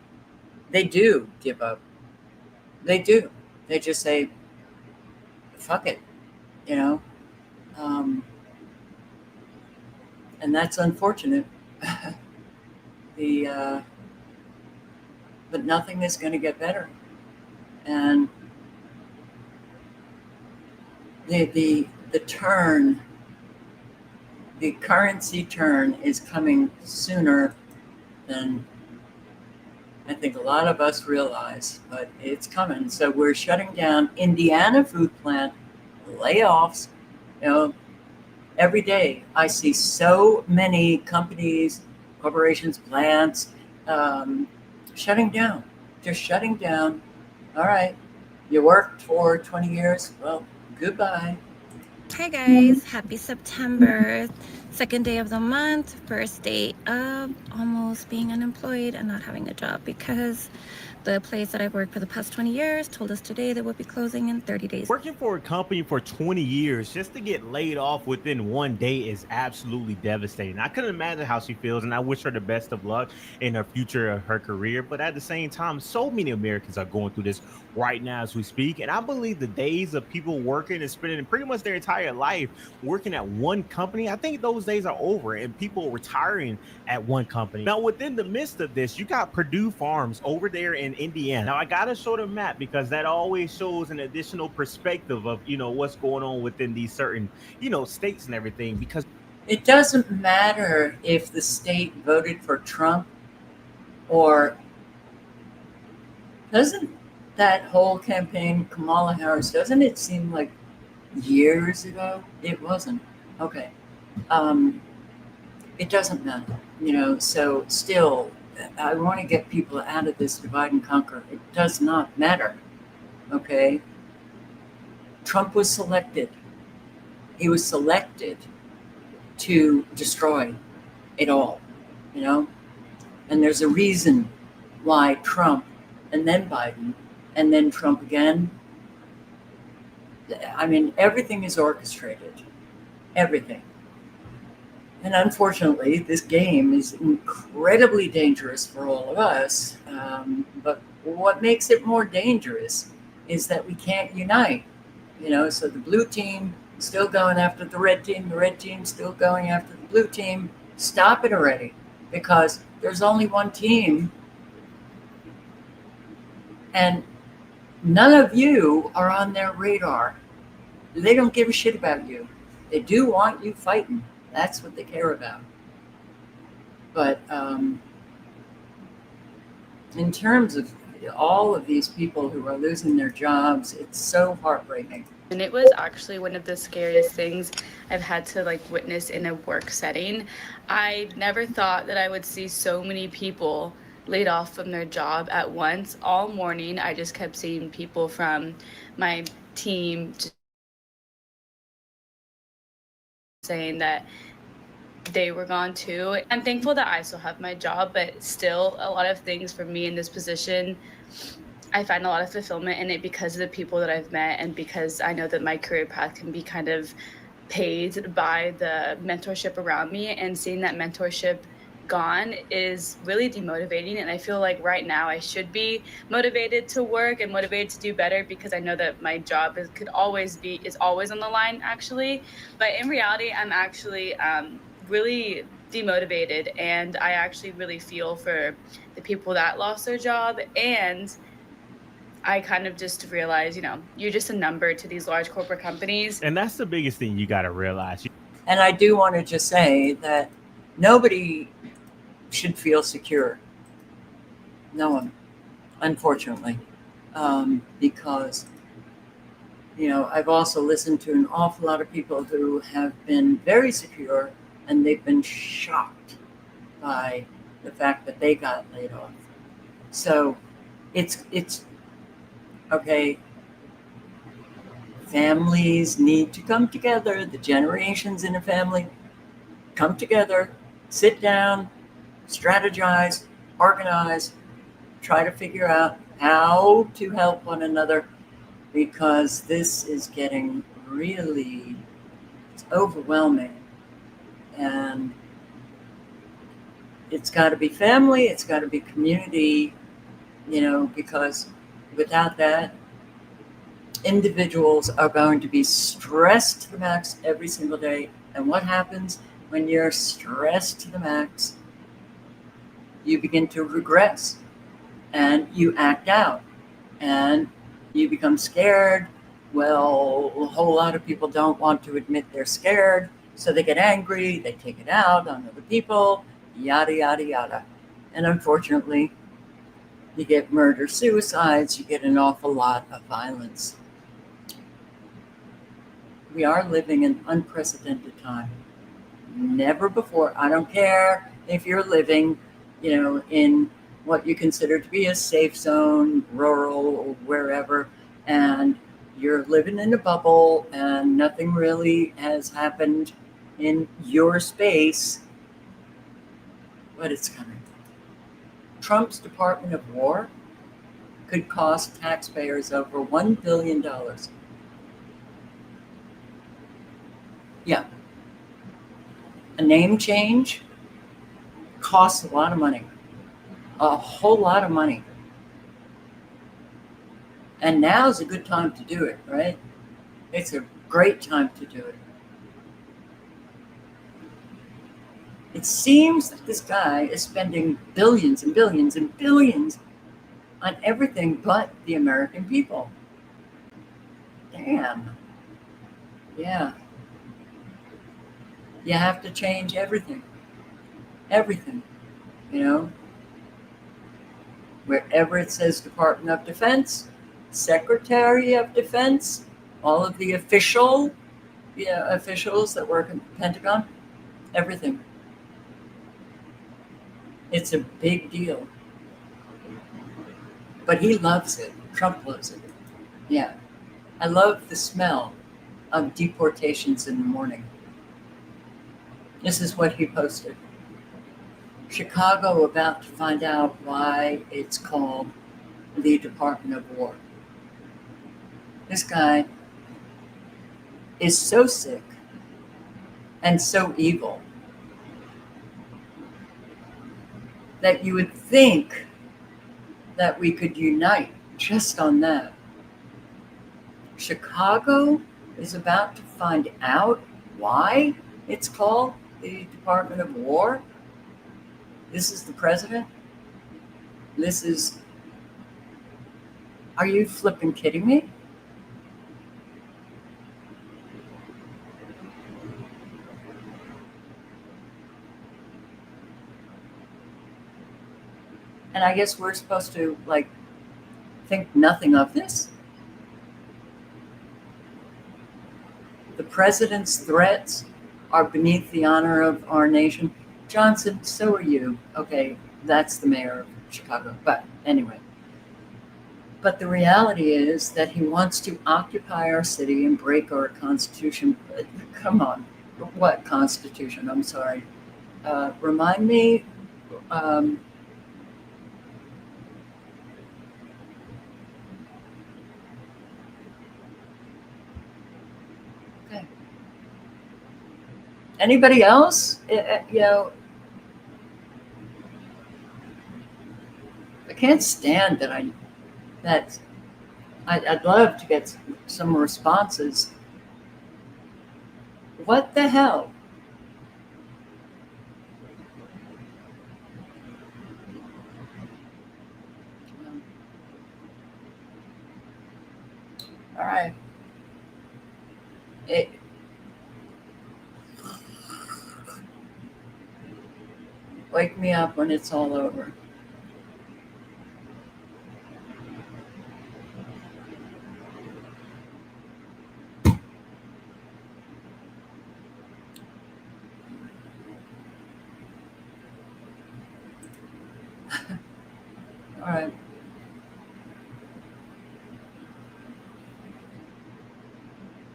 they do give up. They do. They just say, fuck it, you know? And that's unfortunate. But nothing is going to get better. And the turn, the currency turn is coming sooner than I think a lot of us realize, but it's coming. So we're shutting down Indiana food plant, layoffs. You know, every day I see so many companies, corporations, plants shutting down, just shutting down. All right, you worked for 20 years. Well, goodbye. Hi guys, happy September. Second day of the month, first day of almost being unemployed and not having a job because the place that I've worked for the past 20 years told us today that we'll be closing in 30 days. Working for a company for 20 years just to get laid off within one day is absolutely devastating. I couldn't imagine how she feels, and I wish her the best of luck in her future of her career. But at the same time, so many Americans are going through this right now as we speak. And I believe the days of people working and spending pretty much their entire life working at one company, I think those days are over and people retiring at one company. Now, within the midst of this, you got Purdue Farms over there in Indiana. Now, I got to show the map because that always shows an additional perspective of, what's going on within these certain, states and everything, because it doesn't matter if the state voted for Trump or doesn't that whole campaign, Kamala Harris, doesn't it seem like years ago? It wasn't. Okay. It doesn't matter, so still, I want to get people out of this divide and conquer. It does not matter, okay? Trump was selected. He was selected to destroy it all, And there's a reason why Trump and then Biden and then Trump again. I mean, everything is orchestrated. Everything. And unfortunately, this game is incredibly dangerous for all of us. But what makes it more dangerous is that we can't unite. So the blue team still going after the red team still going after the blue team. Stop it already, because there's only one team. And none of you are on their radar. They don't give a shit about you. They do want you fighting. That's what they care about. But in terms of all of these people who are losing their jobs, it's so heartbreaking. And it was actually one of the scariest things I've had to witness in a work setting. I never thought that I would see so many people laid off from their job at once. All morning, I just kept seeing people from my team saying that they were gone too. I'm thankful that I still have my job, but still a lot of things for me in this position, I find a lot of fulfillment in it because of the people that I've met and because I know that my career path can be kind of paved by the mentorship around me, and seeing that mentorship gone is really demotivating. And I feel like right now I should be motivated to work and motivated to do better because I know that my job is always on the line actually. But in reality, I'm actually really demotivated, and I actually really feel for the people that lost their job, and I kind of just realized, you're just a number to these large corporate companies. And that's the biggest thing you got to realize. And I do want to just say that nobody should feel secure. No one, unfortunately, because, I've also listened to an awful lot of people who have been very secure and they've been shocked by the fact that they got laid off. So it's okay. Families need to come together. The generations in a family come together, sit down, strategize, organize, try to figure out how to help one another, because this is getting really overwhelming. And it's got to be family, it's got to be community, because without that, individuals are going to be stressed to the max every single day. And what happens when you're stressed to the max? You begin to regress and you act out and you become scared. Well, a whole lot of people don't want to admit they're scared, so they get angry, they take it out on other people, yada, yada, yada. And unfortunately, you get murder, suicides, you get an awful lot of violence. We are living in unprecedented time. Never before. I don't care if you're living, in what you consider to be a safe zone, rural or wherever, and you're living in a bubble and nothing really has happened in your space, but it's coming. Trump's Department of War could cost taxpayers over $1 billion. Yeah. A name change costs a lot of money. A whole lot of money. And now's a good time to do it, right? It's a great time to do it. It seems that this guy is spending billions and billions and billions on everything but the American people. Damn. Yeah. You have to change everything. Everything. Wherever it says Department of Defense, Secretary of Defense, all of the officials that work in the Pentagon, everything. It's a big deal. But he loves it. Trump loves it. Yeah. I love the smell of deportations in the morning. This is what he posted. Chicago about to find out why it's called the Department of War. This guy is so sick and so evil that you would think that we could unite just on that. Chicago is about to find out why it's called the Department of War. This is the president. Are you flipping kidding me? And I guess we're supposed to think nothing of this. The president's threats are beneath the honor of our nation. Johnson, so are you. Okay, that's the mayor of Chicago. But anyway. But the reality is that he wants to occupy our city and break our Constitution. Come on. What Constitution? I'm sorry. Remind me. Okay. Anybody else? I can't stand that I'd love to get some responses. What the hell? All right. Wake me up when it's all over. All right.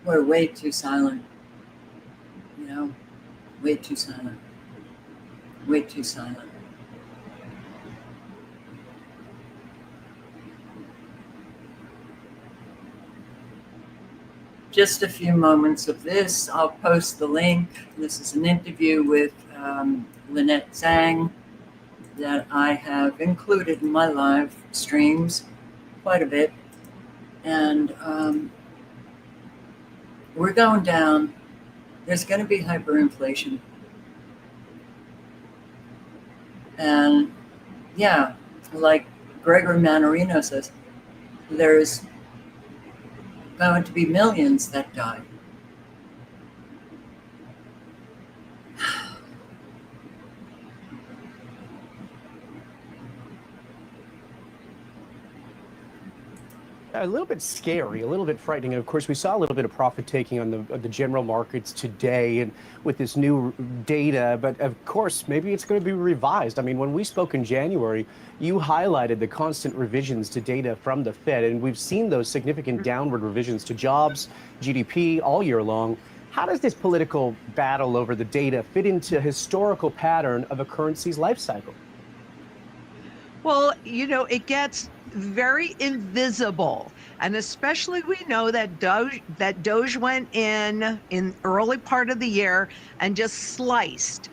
We're way too silent. You know, way too silent. Way too silent. Just a few moments of this. I'll post the link. This is an interview with Lynette Zhang that I have included in my live streams quite a bit. And we're going down. There's going to be hyperinflation. And yeah, like Gregory Mannarino says, there's going to be millions that die. A little bit scary, a little bit frightening. And of course, we saw a little bit of profit taking on the general markets today and with this new data. But of course, maybe it's going to be revised. I mean, when we spoke in January, you highlighted the constant revisions to data from the Fed. And we've seen those significant downward revisions to jobs, GDP all year long. How does this political battle over the data fit into a historical pattern of a currency's life cycle? Well, you know, it gets very invisible, and especially we know that Doge went in early part of the year and just sliced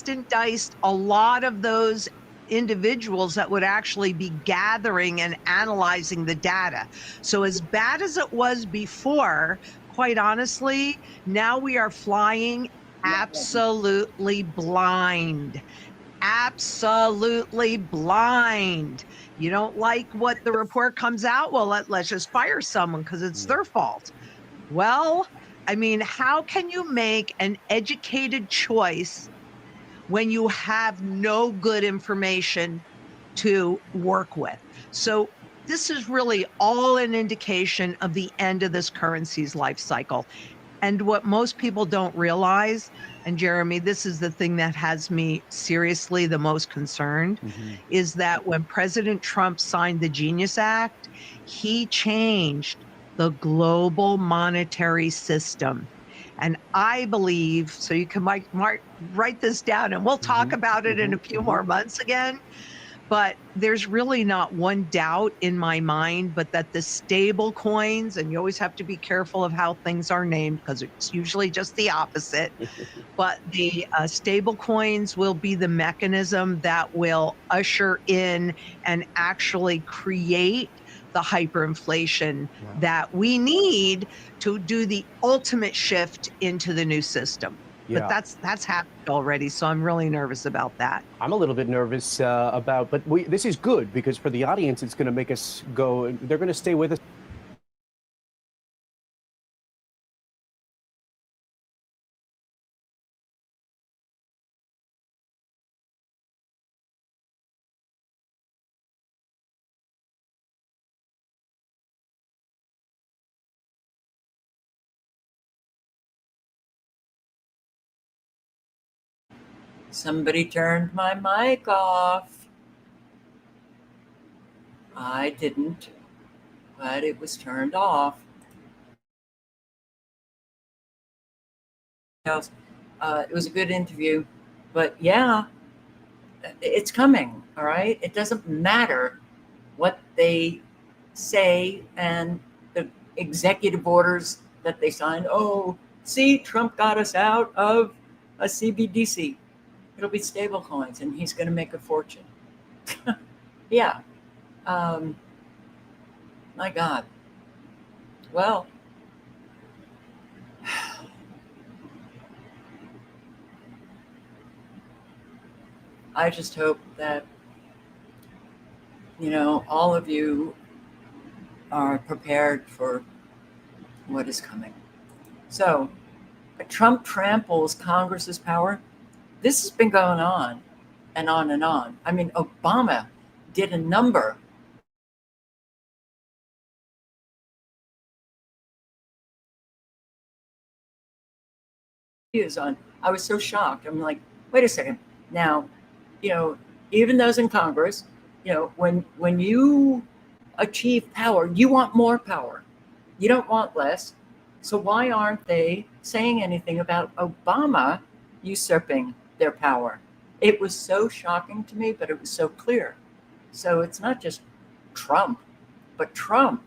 and diced a lot of those individuals that would actually be gathering and analyzing the data. So as bad as it was before, quite honestly, now we are flying absolutely blind. Absolutely blind. You don't like what the report comes out? Well, let's just fire someone because it's their fault. Well, I mean, how can you make an educated choice when you have no good information to work with? So this is really all an indication of the end of this currency's life cycle. And what most people don't realize, and Jeremy, this is the thing that has me seriously the most concerned, is that when President Trump signed the Genius Act, he changed the global monetary system. And I believe, so you can write this down and we'll talk about it in a few more months again. But there's really not one doubt in my mind, but that the stable coins, and you always have to be careful of how things are named because it's usually just the opposite, but the stable coins will be the mechanism that will usher in and actually create the hyperinflation that we need to do the ultimate shift into the new system. Yeah. But that's happened already, so I'm really nervous about that. I'm a little bit nervous about, but this is good because for the audience, it's going to make us go, they're going to stay with us. Somebody turned my mic off. I didn't, but it was turned off. It was a good interview, but yeah, it's coming, all right? It doesn't matter what they say and the executive orders that they signed. Oh, see, Trump got us out of a CBDC. It'll be stable coins, and he's going to make a fortune. Yeah. My God. Well, I just hope that, you know, all of you are prepared for what is coming. So, Trump tramples Congress's power. This has been going on and on and on. I mean, Obama did a number on. I was so shocked. I'm like, wait a second. Now, even those in Congress, when you achieve power, you want more power. You don't want less. So why aren't they saying anything about Obama usurping their power? It was so shocking to me, but it was so clear. So it's not just Trump, but Trump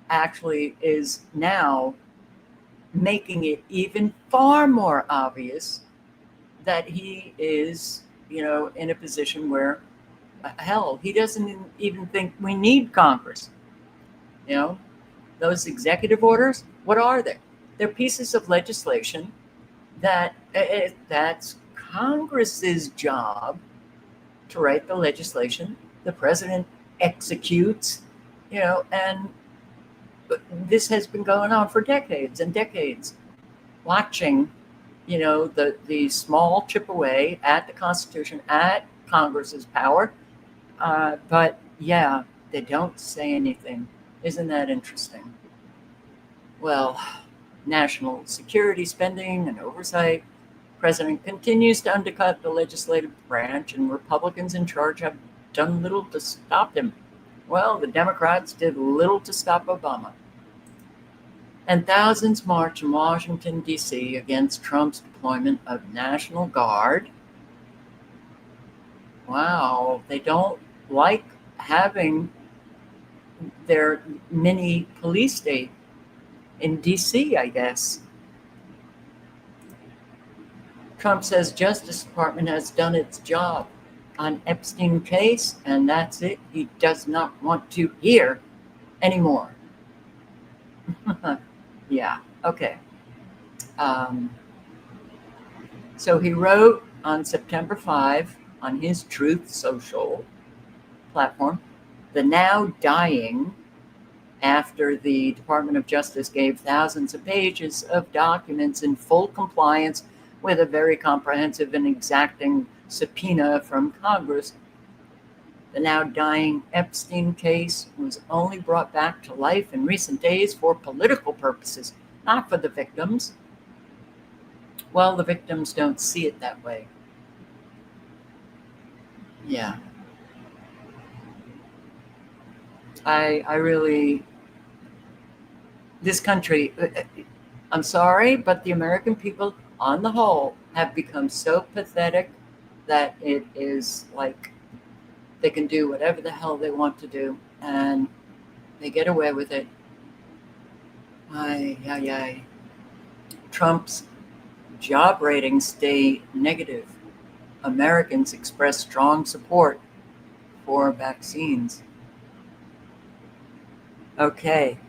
actually is now making it even far more obvious that he is, in a position where, hell, he doesn't even think we need Congress. Those executive orders, what are they? They're pieces of legislation that's Congress's job to write the legislation. The president executes, and this has been going on for decades and decades. Watching, the small chip away at the Constitution, at Congress's power. But yeah, they don't say anything. Isn't that interesting? Well, national security spending and oversight. President continues to undercut the legislative branch, and Republicans in charge have done little to stop him. Well, the Democrats did little to stop Obama. And thousands march in Washington, D.C. against Trump's deployment of National Guard. Wow, they don't like having their mini police state in D.C., I guess. Trump says Justice Department has done its job on Epstein case, and that's it. He does not want to hear anymore. Yeah, okay. So he wrote on September 5 on his Truth Social platform, the now dying, after the Department of Justice gave thousands of pages of documents in full compliance with a very comprehensive and exacting subpoena from Congress. The now dying Epstein case was only brought back to life in recent days for political purposes, not for the victims. Well, the victims don't see it that way. Yeah. I really, this country, I'm sorry, but the American people on the whole have become so pathetic that it is like they can do whatever the hell they want to do and they get away with it. Trump's job ratings stay negative. Americans express strong support for vaccines. Okay.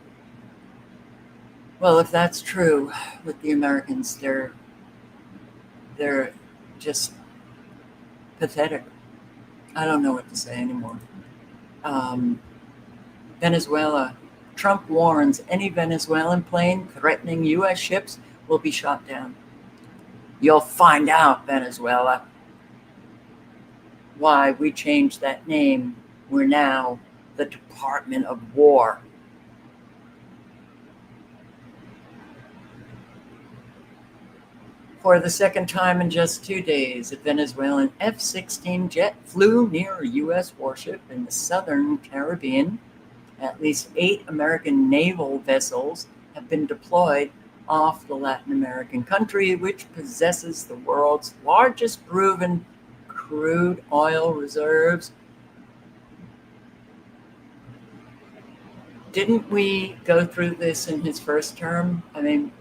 Well, if that's true with the Americans, they're just pathetic. I don't know what to say anymore. Venezuela. Trump warns any Venezuelan plane threatening U.S. ships will be shot down. You'll find out, Venezuela, why we changed that name. We're now the Department of War. For the second time in just 2 days, a Venezuelan F-16 jet flew near a U.S. warship in the southern Caribbean. At least 8 American naval vessels have been deployed off the Latin American country, which possesses the world's largest proven crude oil reserves. Didn't we go through this in his first term? I mean,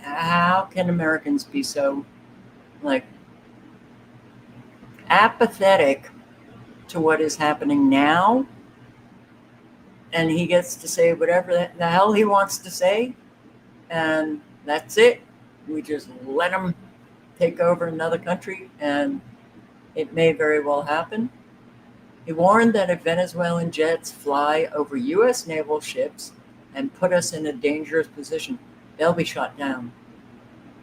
how can Americans be so, apathetic to what is happening now? And he gets to say whatever the hell he wants to say, and that's it. We just let him take over another country, and it may very well happen. He warned that if Venezuelan jets fly over U.S. naval ships and put us in a dangerous position, they'll be shot down.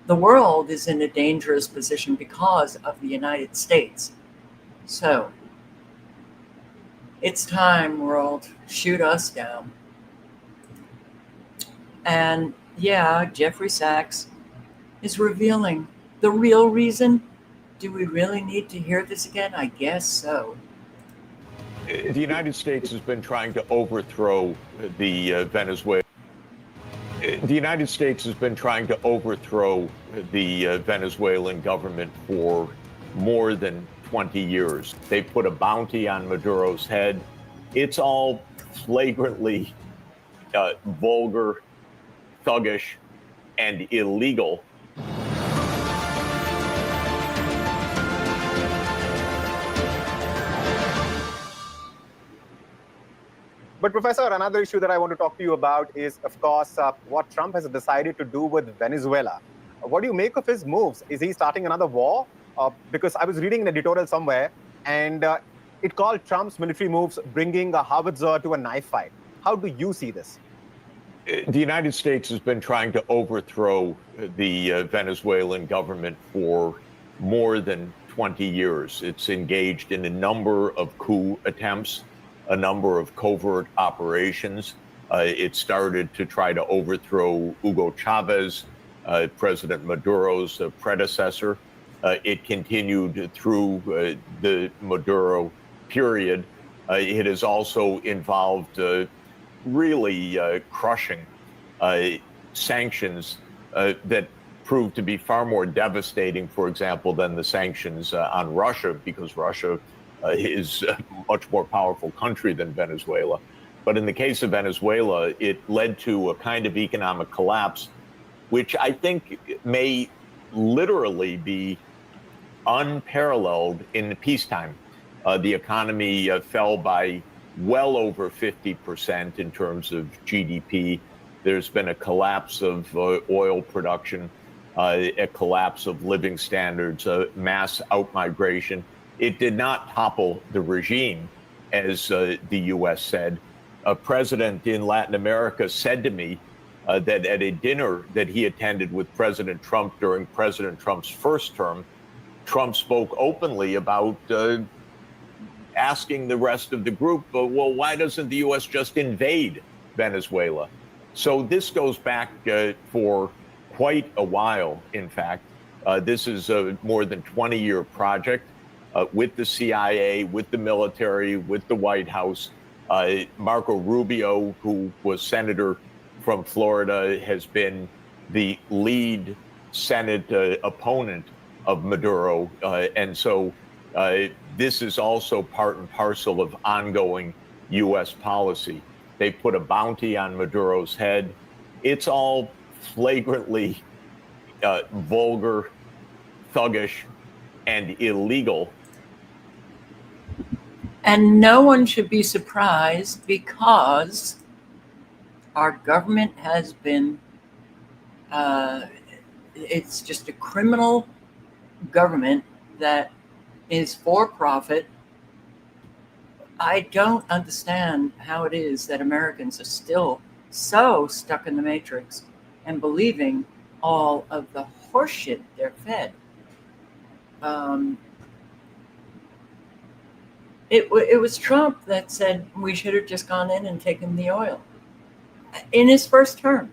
The world is in a dangerous position because of the United States. So it's time, world, shoot us down. And yeah, Jeffrey Sachs is revealing the real reason. Do we really need to hear this again? I guess so. The United States has been trying to overthrow the Venezuela. The United States has been trying to overthrow the Venezuelan government for more than 20 years. They put a bounty on Maduro's head. It's all flagrantly vulgar, thuggish, and illegal. But Professor, another issue that I want to talk to you about is, of course, what Trump has decided to do with Venezuela. What do you make of his moves? Is he starting another war? Because I was reading an editorial somewhere, and it called Trump's military moves bringing a howitzer to a knife fight. How do you see this? The United States has been trying to overthrow the Venezuelan government for more than 20 years. It's engaged in a number of coup attempts, a number of covert operations. It started to try to overthrow Hugo Chavez, President Maduro's predecessor. It continued through the Maduro period. It has also involved really crushing sanctions that proved to be far more devastating, for example, than the sanctions on Russia, because Russia is a much more powerful country than Venezuela. But in the case of Venezuela, it led to a kind of economic collapse, which I think may literally be unparalleled in peacetime. The economy fell by well over 50% in terms of GDP. There's been a collapse of oil production, a collapse of living standards, mass outmigration. It did not topple the regime, as the U.S. said. A president in Latin America said to me that at a dinner that he attended with President Trump during President Trump's first term, Trump spoke openly about asking the rest of the group, well, why doesn't the U.S. just invade Venezuela? So this goes back for quite a while, in fact. This is a more than 20-year project with the CIA, with the military, with the White House. Marco Rubio, who was senator from Florida, has been the lead Senate opponent of Maduro. And so this is also part and parcel of ongoing U.S. policy. They put a bounty on Maduro's head. It's all flagrantly vulgar, thuggish, and illegal. And no one should be surprised, because our government has been, it's just a criminal government that is for profit. I don't understand how it is that Americans are still so stuck in the matrix and believing all of the horseshit they're fed. It was Trump that said we should have just gone in and taken the oil in his first term.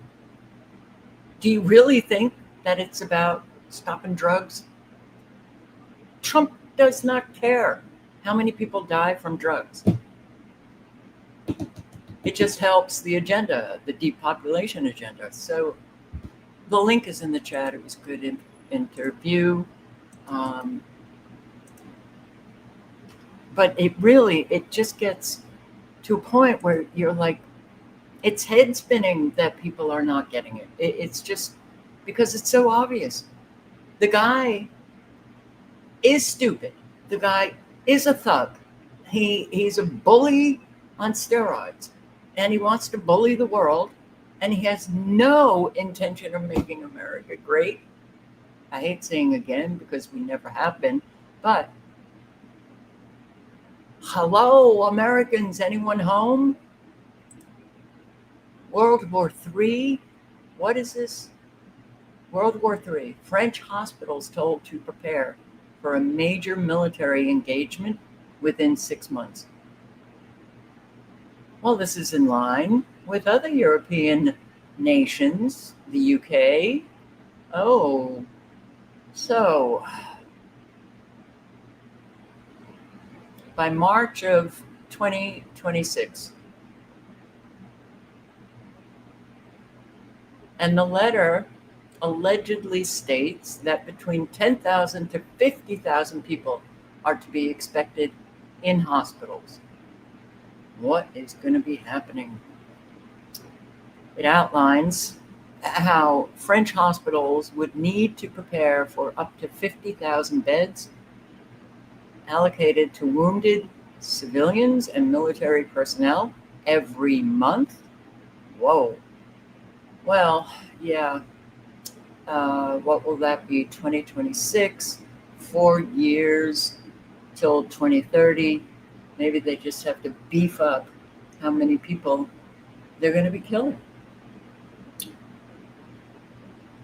Do you really think that it's about stopping drugs? Trump does not care how many people die from drugs. It just helps the agenda, the depopulation agenda. So the link is in the chat. It was a good interview. But it just gets to a point where you're like, it's head spinning that people are not getting it. It's just because it's so obvious. The guy is stupid. The guy is a thug. He's a bully on steroids, and he wants to bully the world, and he has no intention of making America great. I hate saying again, because we never have been, but hello, Americans, anyone home? World War III. What is this? World War III. French hospitals told to prepare for a major military engagement within 6 months. Well, this is in line with other European nations, the UK. Oh, so by March of 2026. And the letter allegedly states that between 10,000 to 50,000 people are to be expected in hospitals. What is going to be happening? It outlines how French hospitals would need to prepare for up to 50,000 beds allocated to wounded civilians and military personnel every month. Whoa. Well, yeah. What will that be? 2026, 4 years till 2030. Maybe they just have to beef up how many people they're going to be killing.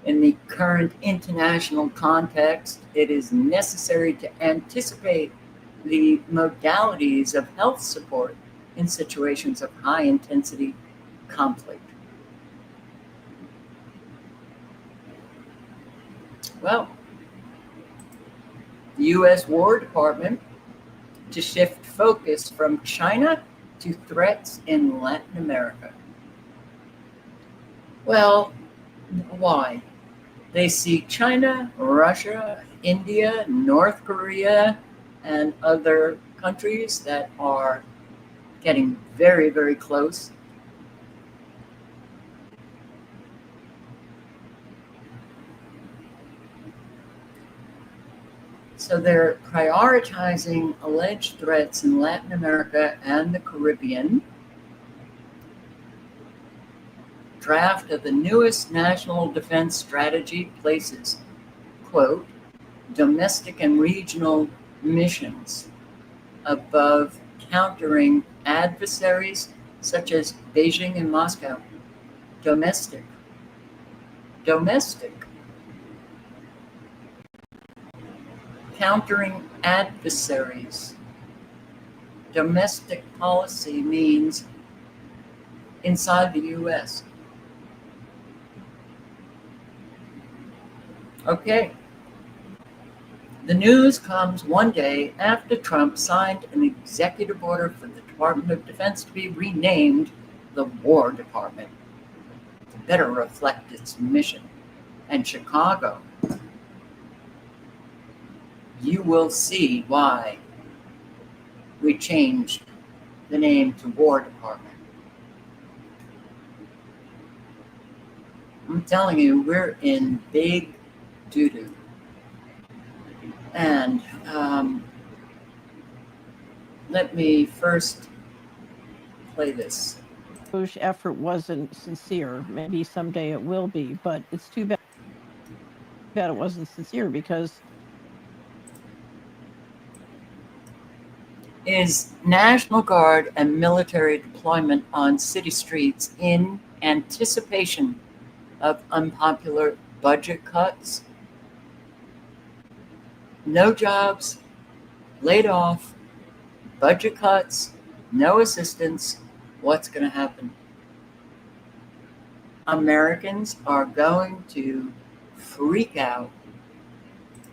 In the current international context, it is necessary to anticipate the modalities of health support in situations of high intensity conflict. Well, the U.S. War Department to shift focus from China to threats in Latin America. Well, why? They see China, Russia, India, North Korea, and other countries that are getting very, very close. So they're prioritizing alleged threats in Latin America and the Caribbean. Draft of the newest national defense strategy places, quote, domestic and regional missions above countering adversaries such as Beijing and Moscow. Domestic. Countering adversaries. Domestic policy means inside the U.S. Okay. The news comes one day after Trump signed an executive order for the Department of Defense to be renamed the War Department to better reflect its mission. And Chicago, you will see why we changed the name to War Department. I'm telling you, we're in big doo-doo. And let me first play this. Bush effort wasn't sincere. Maybe someday it will be, but it's too bad it wasn't sincere because is National Guard and military deployment on city streets in anticipation of unpopular budget cuts. No jobs, laid off, budget cuts, no assistance. What's going to happen? Americans are going to freak out.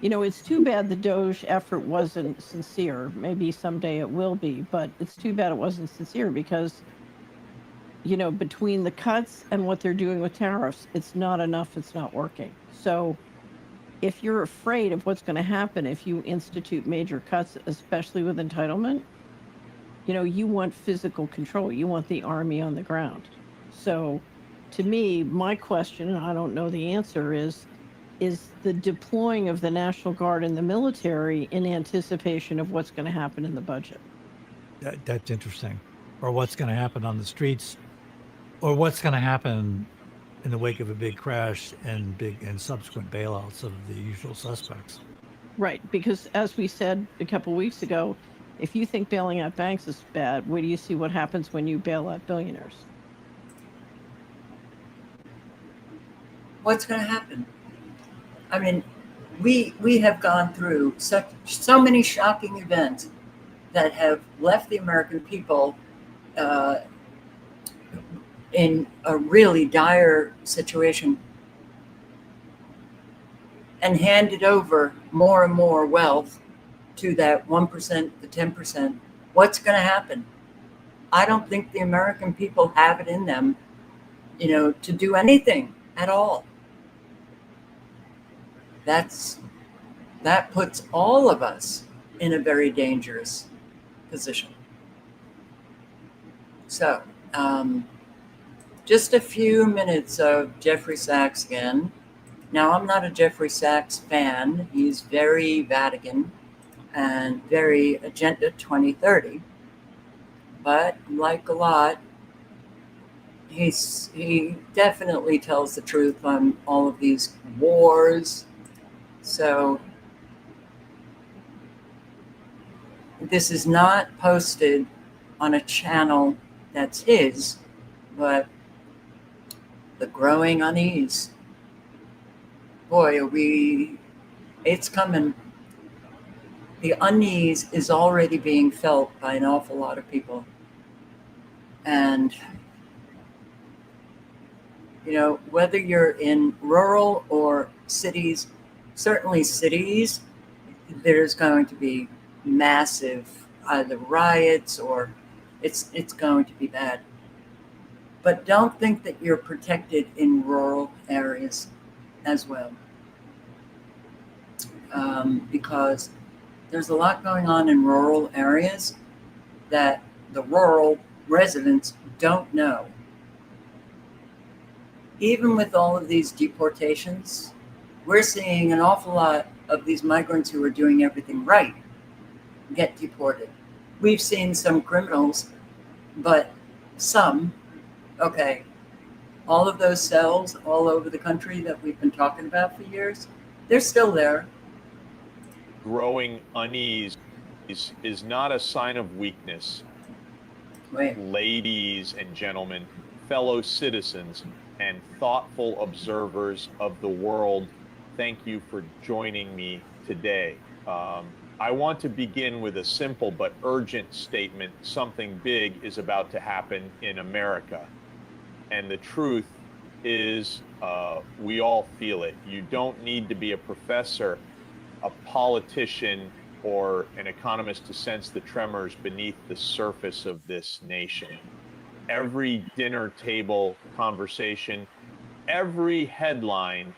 You know, it's too bad the Doge effort wasn't sincere. Maybe someday it will be, but it's too bad it wasn't sincere because, you know, between the cuts and what they're doing with tariffs, it's not enough. It's not working. So if you're afraid of what's going to happen if you institute major cuts, especially with entitlement, you know, you want physical control. You want the army on the ground. So to me, my question, and I don't know the answer, is the deploying of the National Guard and the military in anticipation of what's going to happen in the budget. That's interesting. Or what's going to happen on the streets, or what's going to happen in the wake of a big crash and subsequent bailouts of the usual suspects. Right, because as we said a couple weeks ago, if you think bailing out banks is bad, where do you see what happens when you bail out billionaires? what's going to happen? I mean, we have gone through so many shocking events that have left the American people in a really dire situation and handed over more and more wealth to that 1%, the 10%. What's going to happen? I don't think the American people have it in them, to do anything at all. That puts all of us in a very dangerous position. So, just a few minutes of Jeffrey Sachs again. Now, I'm not a Jeffrey Sachs fan. He's very Vatican and very Agenda 2030. But like a lot, he definitely tells the truth on all of these wars. So this is not posted on a channel that's his, but the growing unease. Boy, it's coming. The unease is already being felt by an awful lot of people. And, whether you're in rural or cities, certainly cities, there's going to be massive either riots or it's going to be bad. But don't think that you're protected in rural areas as well. Because there's a lot going on in rural areas that the rural residents don't know. Even with all of these deportations, we're seeing an awful lot of these migrants who are doing everything right get deported. We've seen some criminals, but some, okay, all of those cells all over the country that we've been talking about for years, they're still there. Growing unease is not a sign of weakness. Wait. Ladies and gentlemen, fellow citizens, and thoughtful observers of the world, thank you for joining me today. I want to begin with a simple but urgent statement. Something big is about to happen in America. And the truth is, we all feel it. You don't need to be a professor, a politician, or an economist to sense the tremors beneath the surface of this nation. Every dinner table conversation, every headline,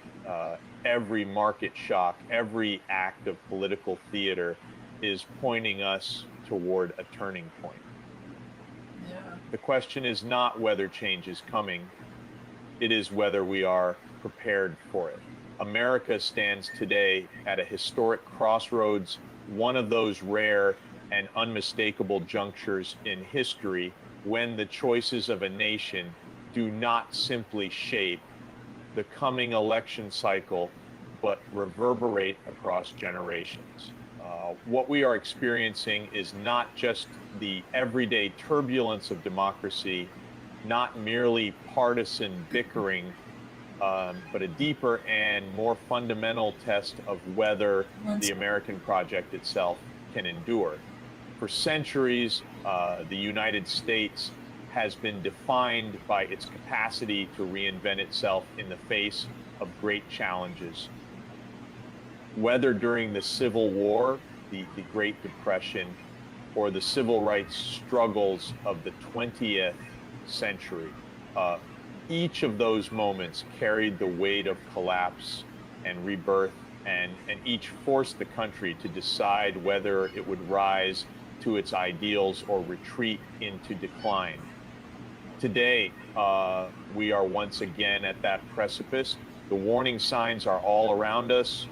every market shock, every act of political theater is pointing us toward a turning point. Yeah. The question is not whether change is coming, it is whether we are prepared for it. America stands today at a historic crossroads, one of those rare and unmistakable junctures in history when the choices of a nation do not simply shape the coming election cycle, but reverberate across generations. What we are experiencing is not just the everyday turbulence of democracy, not merely partisan bickering, but a deeper and more fundamental test of whether the American project itself can endure. For centuries, the United States has been defined by its capacity to reinvent itself in the face of great challenges. Whether during the Civil War, the Great Depression, or the civil rights struggles of the 20th century, each of those moments carried the weight of collapse and rebirth, and each forced the country to decide whether it would rise to its ideals or retreat into decline. Today, we are once again at that precipice. The warning signs are all around us,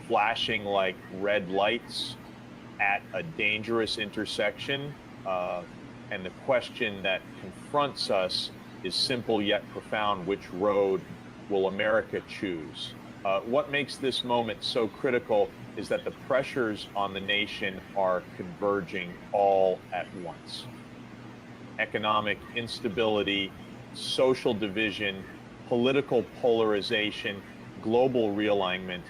flashing like red lights at a dangerous intersection. And the question that confronts us is simple yet profound: which road will America choose? What makes this moment so critical is that the pressures on the nation are converging all at once. Economic instability, social division, political polarization, global realignment,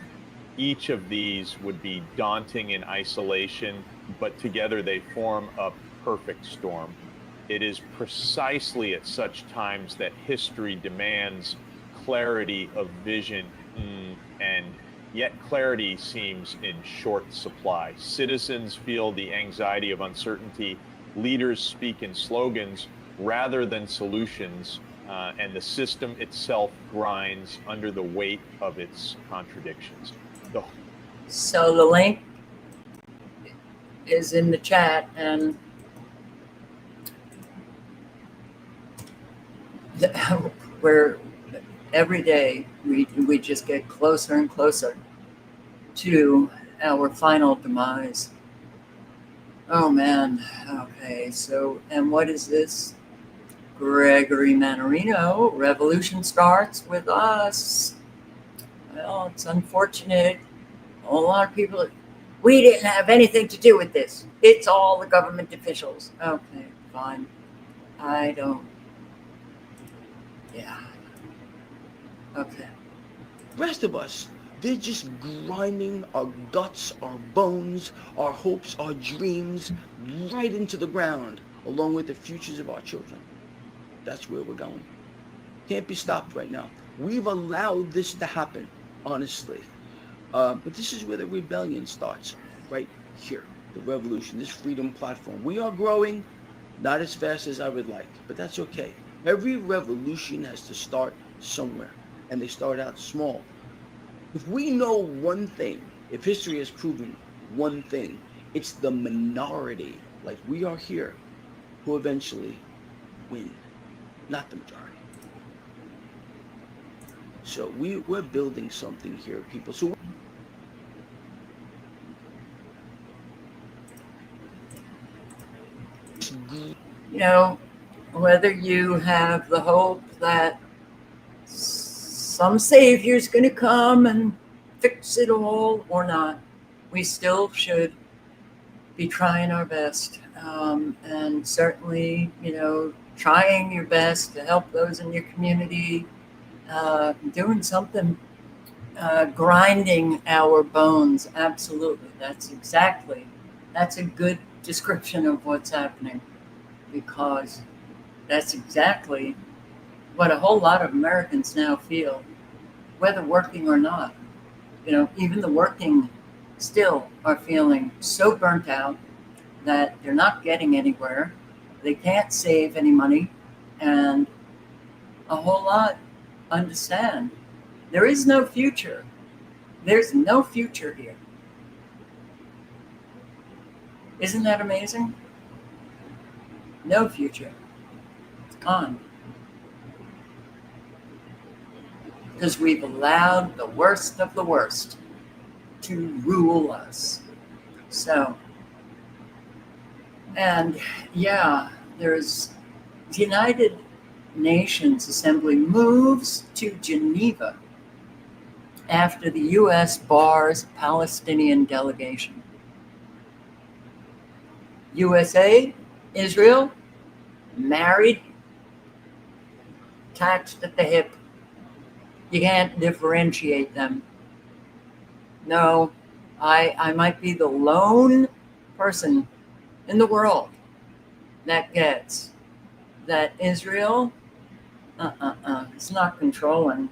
each of these would be daunting in isolation, but together they form a perfect storm. It is precisely at such times that history demands clarity of vision, and yet clarity seems in short supply. Citizens feel the anxiety of uncertainty. Leaders speak in slogans rather than solutions, and the system itself grinds under the weight of its contradictions. So the link is in the chat, and where every day we just get closer and closer to our final demise. Oh man. Okay, so, and what is this? Gregory Mannarino, revolution starts with us. Well, it's unfortunate. A lot of people, we didn't have anything to do with this. It's all the government officials. Okay, fine. I don't. Yeah. Okay. Rest of us, they're just grinding our guts, our bones, our hopes, our dreams right into the ground, along with the futures of our children. That's where we're going. Can't be stopped right now. We've allowed this to happen, honestly. But this is where the rebellion starts, right here, the revolution, this freedom platform. We are growing, not as fast as I would like, but that's okay. Every revolution has to start somewhere, and they start out small. If we know one thing, if history has proven one thing, it's the minority, like we are here, who eventually win, not the majority. So we're building something here, people. So you know, whether you have the hope that some savior's going to come and fix it all or not, we still should be trying our best, and certainly, you know, trying your best to help those in your community, doing something, grinding our bones. Absolutely. That's a good description of what's happening, because that's exactly what a whole lot of Americans now feel, whether working or not. You know, even the working still are feeling so burnt out that they're not getting anywhere. They can't save any money, and a whole lot understand there is no future. There's no future here. Isn't that amazing? No future. It's gone. Because we've allowed the worst of the worst to rule us. So, and yeah, there's the United Nations Assembly moves to Geneva after the U.S. bars Palestinian delegation. USA, Israel, married, taxed at the hip. You can't differentiate them. No, I might be the lone person in the world that gets that Israel, it's not controlling.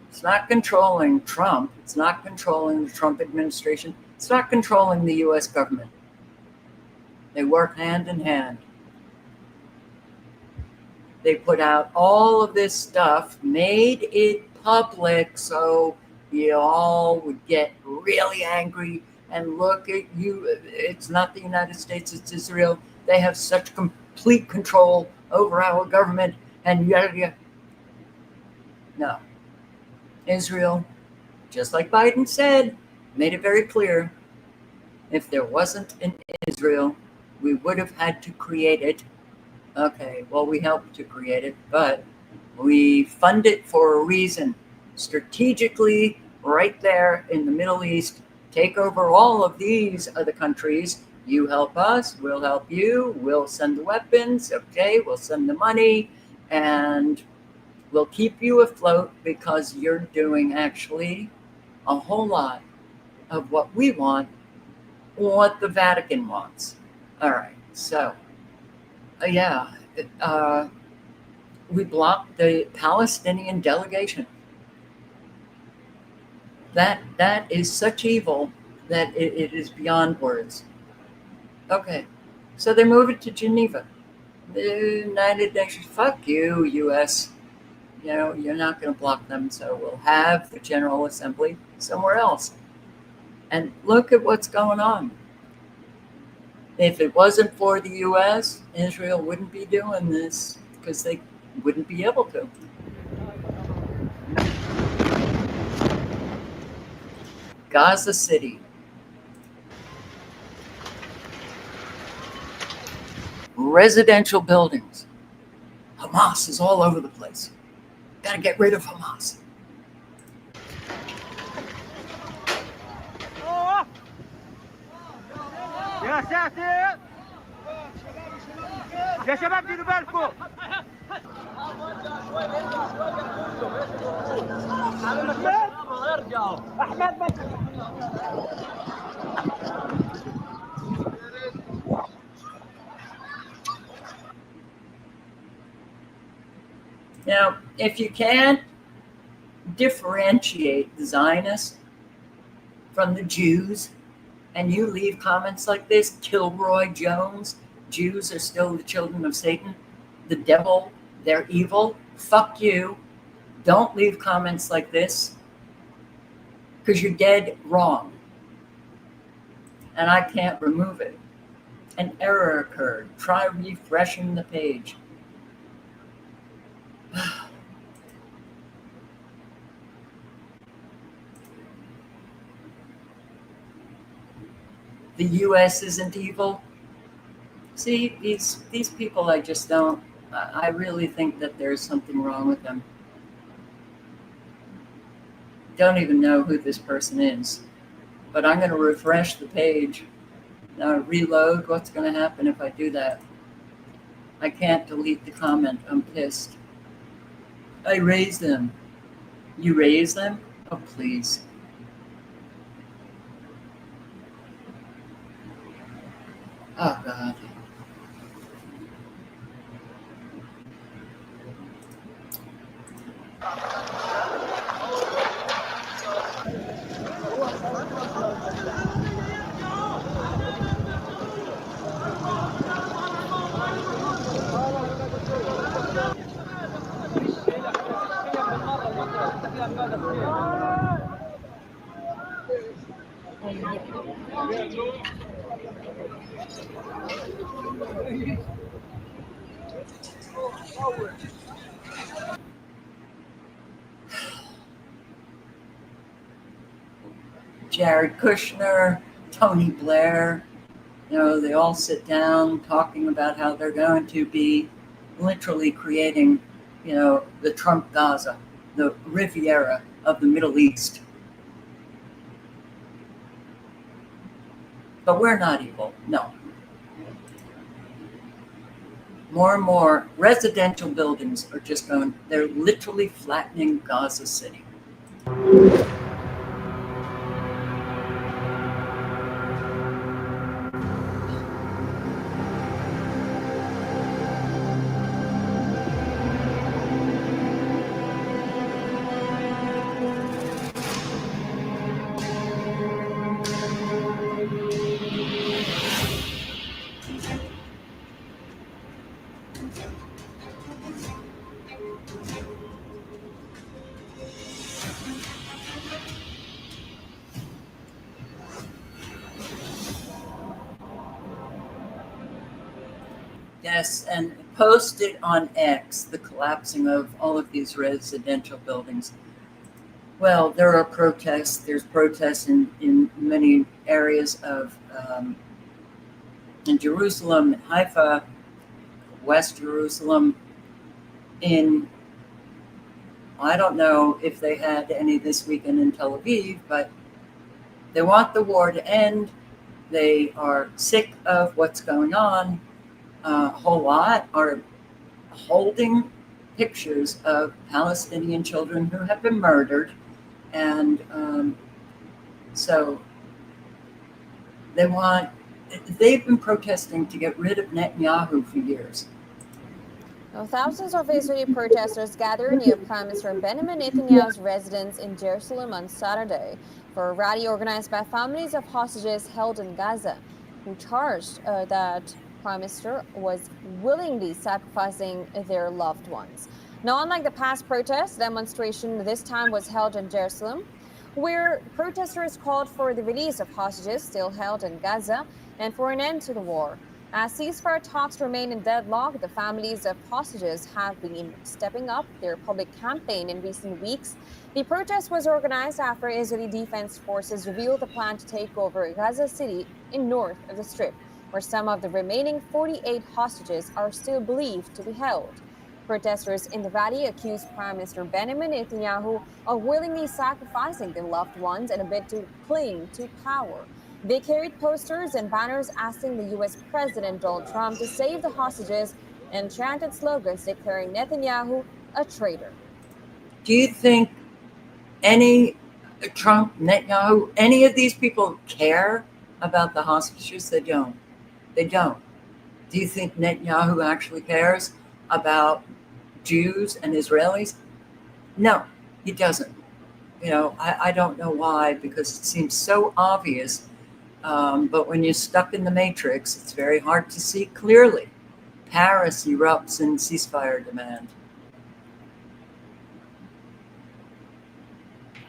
It's not controlling Trump. It's not controlling the Trump administration. It's not controlling the U.S. government. They work hand in hand. They put out all of this stuff, made it public so you all would get really angry and look at you. It's not the United States, it's Israel. They have such complete control over our government, and yada. No. Israel, just like Biden said, made it very clear, if there wasn't an Israel, we would have had to create it. Okay, well, we helped to create it, but we fund it for a reason. Strategically, right there in the Middle East, take over all of these other countries. You help us, we'll help you, we'll send the weapons, okay, we'll send the money, and We'll keep you afloat because you're doing actually a whole lot of what we want, what the Vatican wants. All right, so we blocked the Palestinian delegation. That is such evil that it is beyond words. Okay, so they move it to Geneva. The United Nations, fuck you, U.S. You know, you're not going to block them, so we'll have the General Assembly somewhere else. And look at what's going on. If it wasn't for the U.S., Israel wouldn't be doing this because they wouldn't be able to. Gaza City. Residential buildings. Hamas is all over the place. Got to get rid of Hamas. يا ساتر يا شباب ديروا بالكم احمد Now, if you can't differentiate the Zionists from the Jews, and you leave comments like this, Kilroy Jones, Jews are still the children of Satan, the devil, they're evil, fuck you. Don't leave comments like this because you're dead wrong. And I can't remove it. An error occurred. Try refreshing the page. The U.S. isn't evil. See, these people, I just don't, I really think that there's something wrong with them. Don't even know who this person is, but I'm going to refresh the page. Now reload. What's going to happen if I do that? I can't delete the comment. I'm pissed. I raise them. You raise them? Oh, please. Oh, God. Jared Kushner, Tony Blair, you know, they all sit down talking about how they're going to be literally creating, you know, the Trump Gaza, the Riviera of the Middle East. But we're not evil, no. More and more residential buildings are just going, they're literally flattening Gaza City. Yes, and posted on X the collapsing of all of these residential buildings. Well, there are protests. There's protests in many areas of in Jerusalem, in Haifa, West Jerusalem. I don't know if they had any this weekend in Tel Aviv, but they want the war to end. They are sick of what's going on. A whole lot are holding pictures of Palestinian children who have been murdered. And so they've been protesting to get rid of Netanyahu for years. Now, thousands of Israeli protesters gathered near Prime Minister Benjamin Netanyahu's residence in Jerusalem on Saturday for a rally organized by families of hostages held in Gaza, who charged that Prime Minister was willingly sacrificing their loved ones. Now, unlike the past protests, the demonstration this time was held in Jerusalem, where protesters called for the release of hostages still held in Gaza and for an end to the war. As ceasefire talks remain in deadlock, the families of hostages have been stepping up their public campaign in recent weeks. The protest was organized after Israeli Defense Forces revealed a plan to take over Gaza City in north of the Strip, where some of the remaining 48 hostages are still believed to be held. Protesters in the rally accused Prime Minister Benjamin Netanyahu of willingly sacrificing their loved ones in a bid to cling to power. They carried posters and banners asking the U.S. President Donald Trump to save the hostages and chanted slogans declaring Netanyahu a traitor. Do you think any Trump, Netanyahu, any of these people care about the hostages? They don't. They don't. Do you think Netanyahu actually cares about Jews and Israelis? No, he doesn't. I don't know why, because it seems so obvious. But when you're stuck in the matrix, it's very hard to see clearly. Paris erupts in ceasefire demand.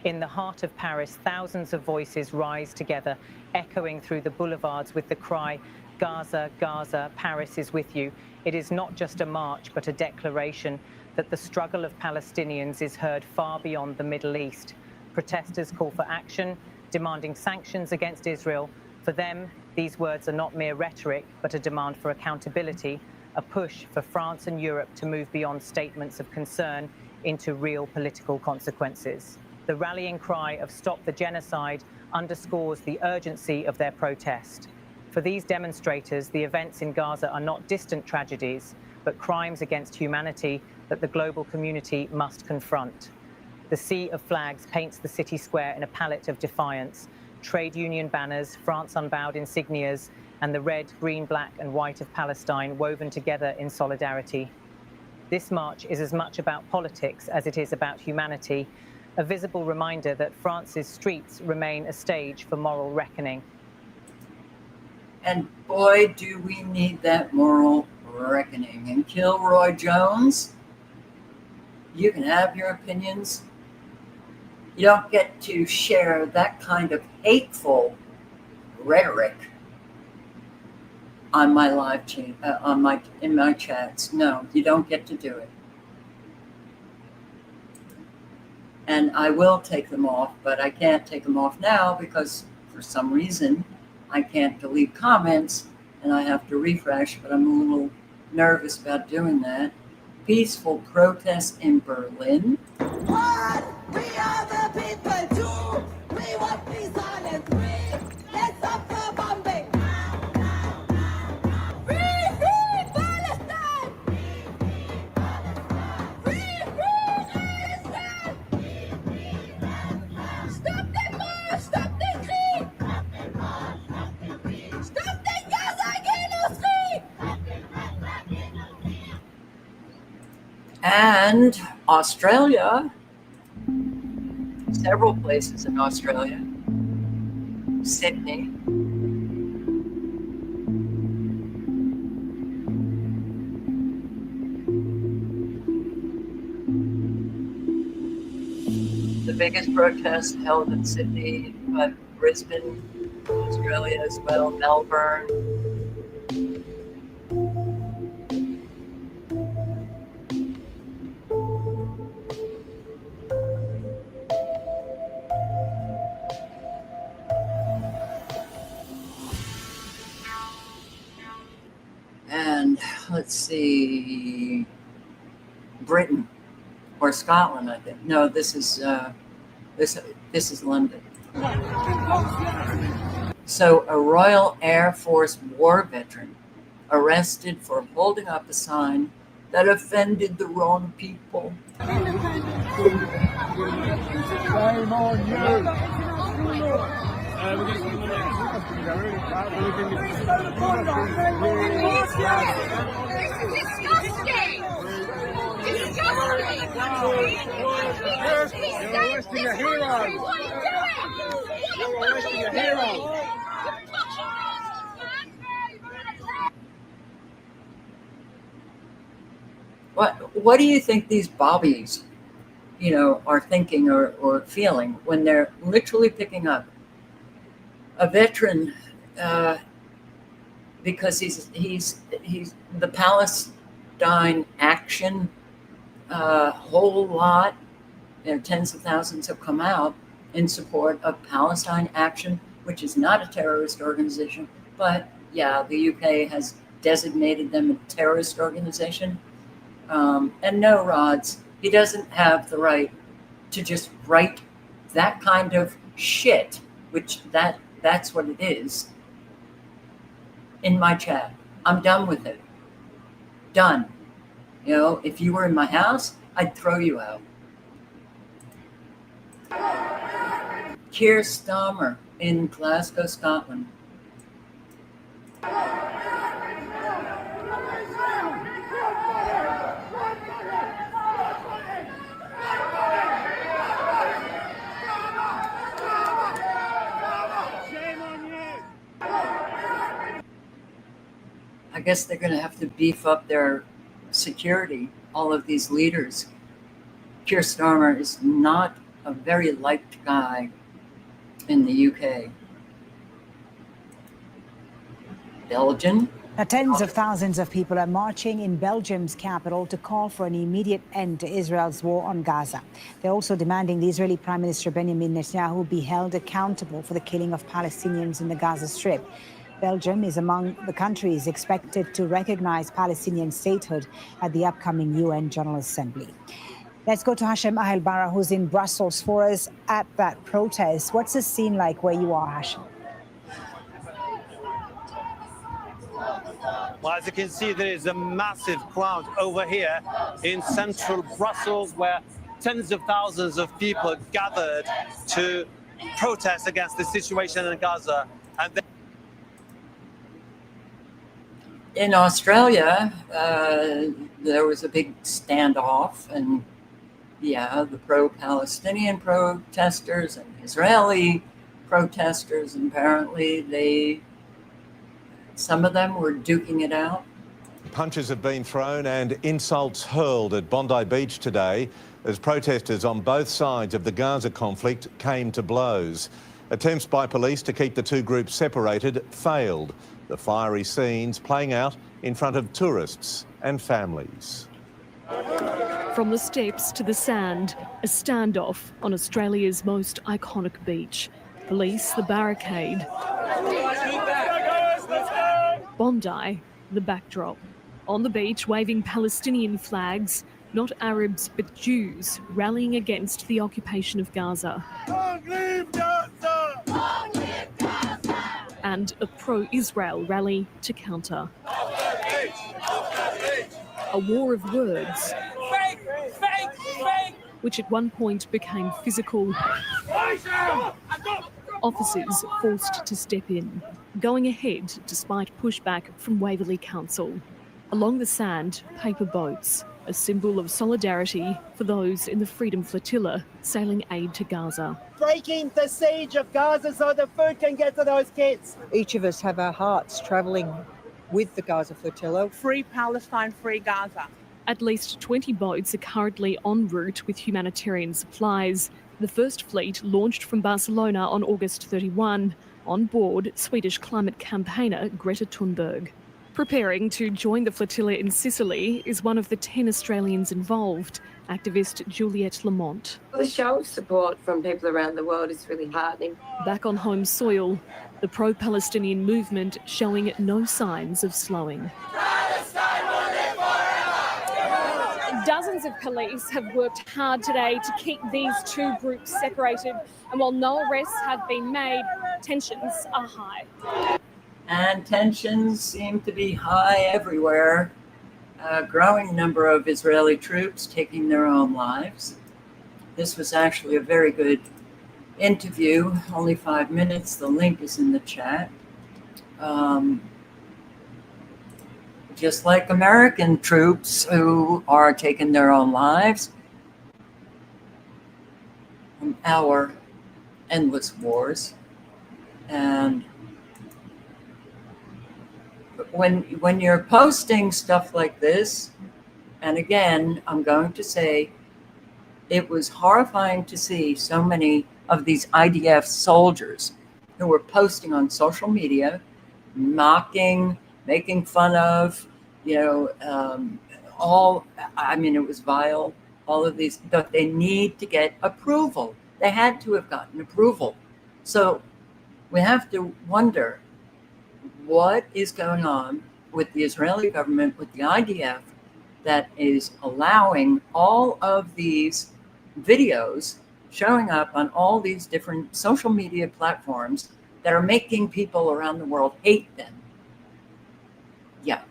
In the heart of Paris, thousands of voices rise together, echoing through the boulevards with the cry, "Gaza, Gaza, Paris is with you." It is not just a march, but a declaration that the struggle of Palestinians is heard far beyond the Middle East. Protesters call for action, demanding sanctions against Israel. For them, these words are not mere rhetoric, but a demand for accountability, a push for France and Europe to move beyond statements of concern into real political consequences. The rallying cry of "Stop the Genocide" underscores the urgency of their protest. For these demonstrators, the events in Gaza are not distant tragedies, but crimes against humanity that the global community must confront. The sea of flags paints the city square in a palette of defiance. Trade union banners, France Unbowed insignias, and the red, green, black, and white of Palestine woven together in solidarity. This march is as much about politics as it is about humanity, a visible reminder that France's streets remain a stage for moral reckoning. And boy, do we need that moral reckoning. And Kilroy Jones, you can have your opinions. You don't get to share that kind of hateful rhetoric on my live chat, in my chats. No, you don't get to do it. And I will take them off, but I can't take them off now because for some reason I can't delete comments and I have to refresh, but I'm a little nervous about doing that. Peaceful protest in Berlin. What? We are the people too. We want peace and free. Let's stop the bombing. Free, free Palestine. Free, free Palestine. Stop the march, stop the Krieg. Stop the Gaza genocide. And Australia, several places in Australia, Sydney, the biggest protest held in Sydney, but Brisbane, Australia as well, Melbourne. And let's see, Britain or Scotland, I think. No, this is London. So a Royal Air Force war veteran arrested for holding up a sign that offended the wrong people. What do you think these bobbies, are thinking or feeling when they're literally picking up a veteran because he's the Palestine Action whole lot, tens of thousands have come out in support of Palestine Action, which is not a terrorist organization, but yeah, the UK has designated them a terrorist organization. And no, Rods, he doesn't have the right to just write that kind of shit, which that's what it is, in my chat. I'm done with it. Done. If you were in my house, I'd throw you out. Keir Starmer in Glasgow, Scotland. I guess they're going to have to beef up their security, all of these leaders. Keir Starmer is not a very liked guy in the UK. Belgium. Now, tens of thousands of people are marching in Belgium's capital to call for an immediate end to Israel's war on Gaza. They're also demanding the Israeli Prime Minister Benjamin Netanyahu be held accountable for the killing of Palestinians in the Gaza Strip. Belgium is among the countries expected to recognize Palestinian statehood at the upcoming UN General Assembly. Let's go to Hashem Ahelbara, who's in Brussels for us at that protest. What's the scene like where you are, Hashem? Well, as you can see, there is a massive crowd over here in central Brussels where tens of thousands of people gathered to protest against the situation in Gaza. And in Australia, there was a big standoff, and the pro-Palestinian protesters and Israeli protesters, and apparently some of them were duking it out. Punches have been thrown and insults hurled at Bondi Beach today as protesters on both sides of the Gaza conflict came to blows. Attempts by police to keep the two groups separated failed. The fiery scenes playing out in front of tourists and families. From the steps to the sand, a standoff on Australia's most iconic beach. Police, the barricade. Bondi, the backdrop. On the beach, waving Palestinian flags, not Arabs but Jews, rallying against the occupation of Gaza. Long live Gaza! Long live Gaza! And a pro-Israel rally to counter. A war of words, which at one point became physical. Officers forced to step in, going ahead despite pushback from Waverley Council. Along the sand, paper boats, a symbol of solidarity for those in the Freedom Flotilla sailing aid to Gaza. Breaking the siege of Gaza so the food can get to those kids. Each of us have our hearts travelling with the Gaza Flotilla. Free Palestine, free Gaza. At least 20 boats are currently en route with humanitarian supplies. The first fleet launched from Barcelona on August 31. On board, Swedish climate campaigner Greta Thunberg. Preparing to join the flotilla in Sicily is one of the 10 Australians involved, activist Juliette Lamont. The show of support from people around the world is really heartening. Back on home soil, the pro-Palestinian movement showing no signs of slowing. Dozens of police have worked hard today to keep these two groups separated, and while no arrests have been made, tensions are high. And tensions seem to be high everywhere a growing number of Israeli troops taking their own lives. This was actually a very good interview, only 5 minutes. The link is in the chat. Just like American troops who are taking their own lives in our endless wars. And when you're posting stuff like this, and again, I'm going to say, it was horrifying to see so many of these IDF soldiers who were posting on social media, mocking, making fun of, it was vile, all of these, but they need to get approval. They had to have gotten approval. So we have to wonder what is going on with the Israeli government, with the IDF, that is allowing all of these videos showing up on all these different social media platforms that are making people around the world hate them. Yeah,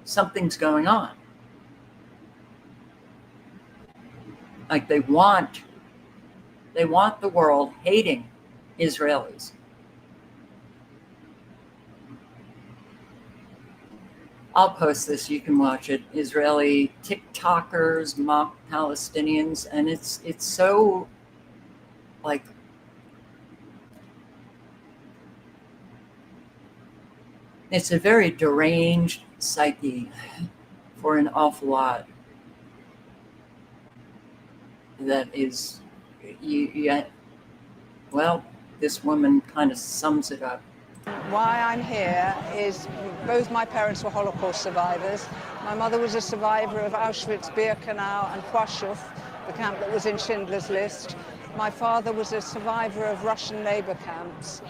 something's going on. Like they want the world hating Israelis. I'll post this, you can watch it. Israeli TikTokers mock Palestinians, and it's so like, it's a very deranged psyche for an awful lot that is, this woman kind of sums it up. Why I'm here is both my parents were Holocaust survivors. My mother was a survivor of Auschwitz, Birkenau and Płaszów, the camp that was in Schindler's List. My father was a survivor of Russian labor camps.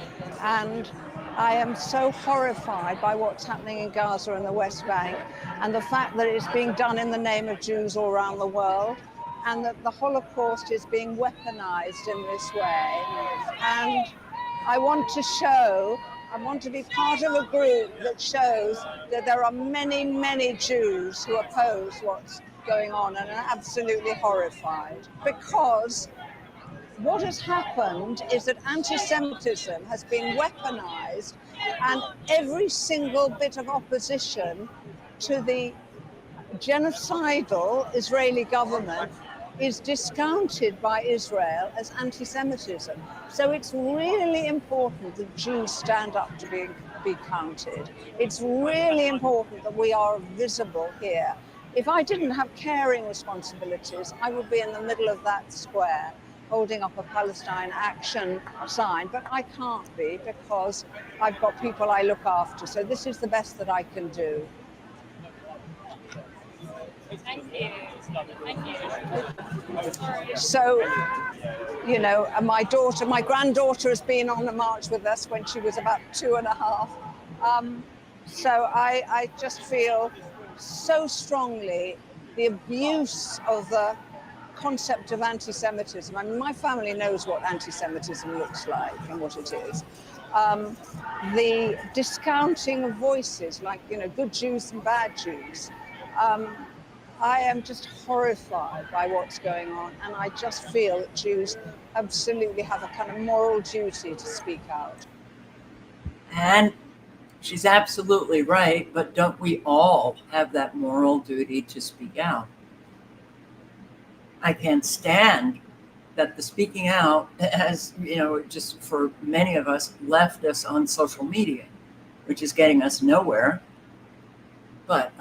And I am so horrified by what's happening in Gaza and the West Bank, and the fact that it's being done in the name of Jews all around the world, and that the Holocaust is being weaponized in this way. And I want to be part of a group that shows that there are many, many Jews who oppose what's going on and are absolutely horrified. Because what has happened is that anti-Semitism has been weaponized, and every single bit of opposition to the genocidal Israeli government is discounted by Israel as anti-Semitism. So it's really important that Jews stand up to be counted. It's really important that we are visible here. If I didn't have caring responsibilities, I would be in the middle of that square holding up a Palestine action sign, but I can't be because I've got people I look after. So this is the best that I can do. Thank you. Thank you. So, my granddaughter has been on the march with us when she was about 2.5. So I just feel so strongly the abuse of the concept of anti-Semitism. I mean, my family knows what anti-Semitism looks like and what it is. The discounting of voices, like, good Jews and bad Jews. I am just horrified by what's going on, and I just feel that Jews absolutely have a kind of moral duty to speak out. And she's absolutely right, but don't we all have that moral duty to speak out? I can't stand that the speaking out has, just for many of us, left us on social media, which is getting us nowhere. But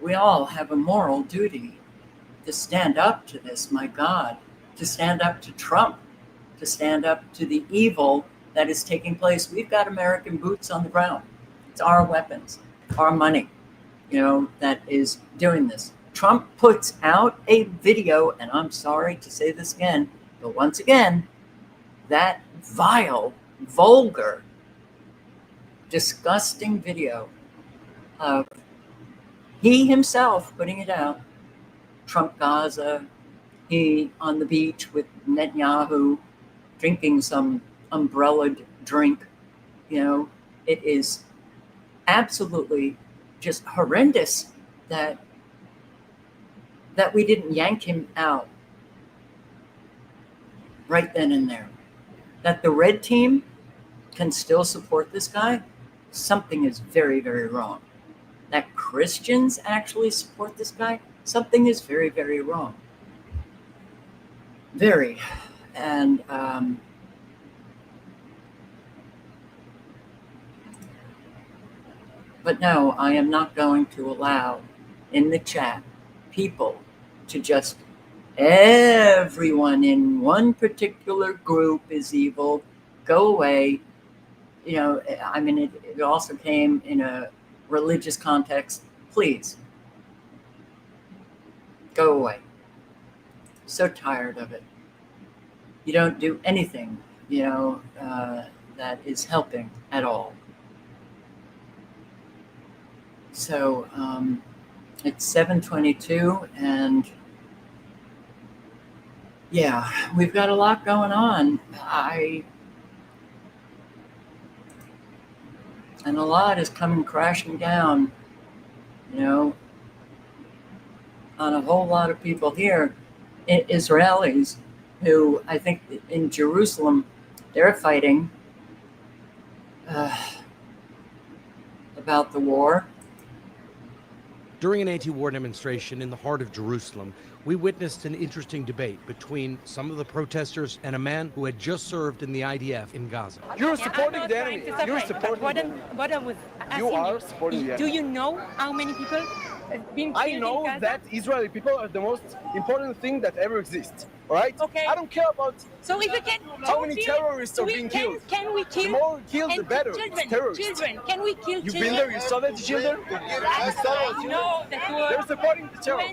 we all have a moral duty to stand up to this, my God, to stand up to Trump, to stand up to the evil that is taking place. We've got American boots on the ground. It's our weapons, our money, that is doing this. Trump puts out a video, and I'm sorry to say this again, but once again, that vile, vulgar, disgusting video of he himself putting it out, Trump Gaza, he on the beach with Netanyahu drinking some umbrellaed drink. It is absolutely just horrendous that we didn't yank him out right then and there. That the red team can still support this guy, something is very, very wrong. That Christians actually support this guy, something is very, very wrong. Very. And but no, I am not going to allow in the chat people to just, everyone in one particular group is evil, go away. You know, I mean, it also came in a religious context. Please, go away. So tired of it. You don't do anything, that is helping at all. So it's 7:22, and yeah, we've got a lot going on. And a lot is coming crashing down, on a whole lot of people here, Israelis, who I think in Jerusalem, they're fighting about the war. During an anti-war demonstration in the heart of Jerusalem, we witnessed an interesting debate between some of the protesters and a man who had just served in the IDF in Gaza. You're supporting the enemy. You're supporting the enemy. What I was asking You are supporting the enemy. Do you know how many people have been killed I know in Gaza? that Israeli people are the most important thing that ever exists. All right? Okay. I don't care about So if we can, how many terrorists are being killed. Can we kill? The more we kill, the better. Children, It's terrorists. children. Can we kill You've children? been there. You saw that children. You saw those No, children. They're supporting the terror.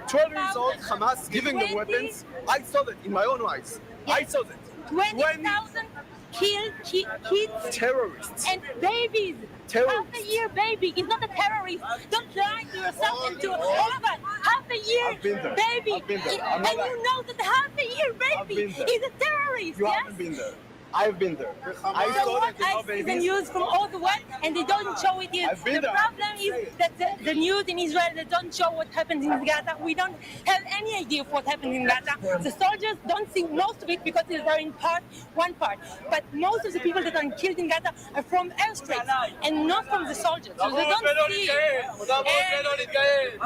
12 years old, Hamas giving them weapons. I saw that in my own eyes. I saw that. 20,000 killed kids. Terrorists. And babies. Terrorists. Half a year baby is not a terrorist. Don't lie to yourself and to all of us. Half a year I've been there. baby. I've been there. And you know that half a year baby been there. is a terrorist. You Yes? haven't been there. I've been there. I So saw what that else is the news from all the world and they don't show it here? I've been The there. problem is that the news in Israel, they don't show what happens in Gaza. We don't have any idea of what happens in Gaza. The soldiers don't see most of it because they're in one part. But most of the people that are killed in Gaza are from airstrikes and not from the soldiers. So they don't see it. And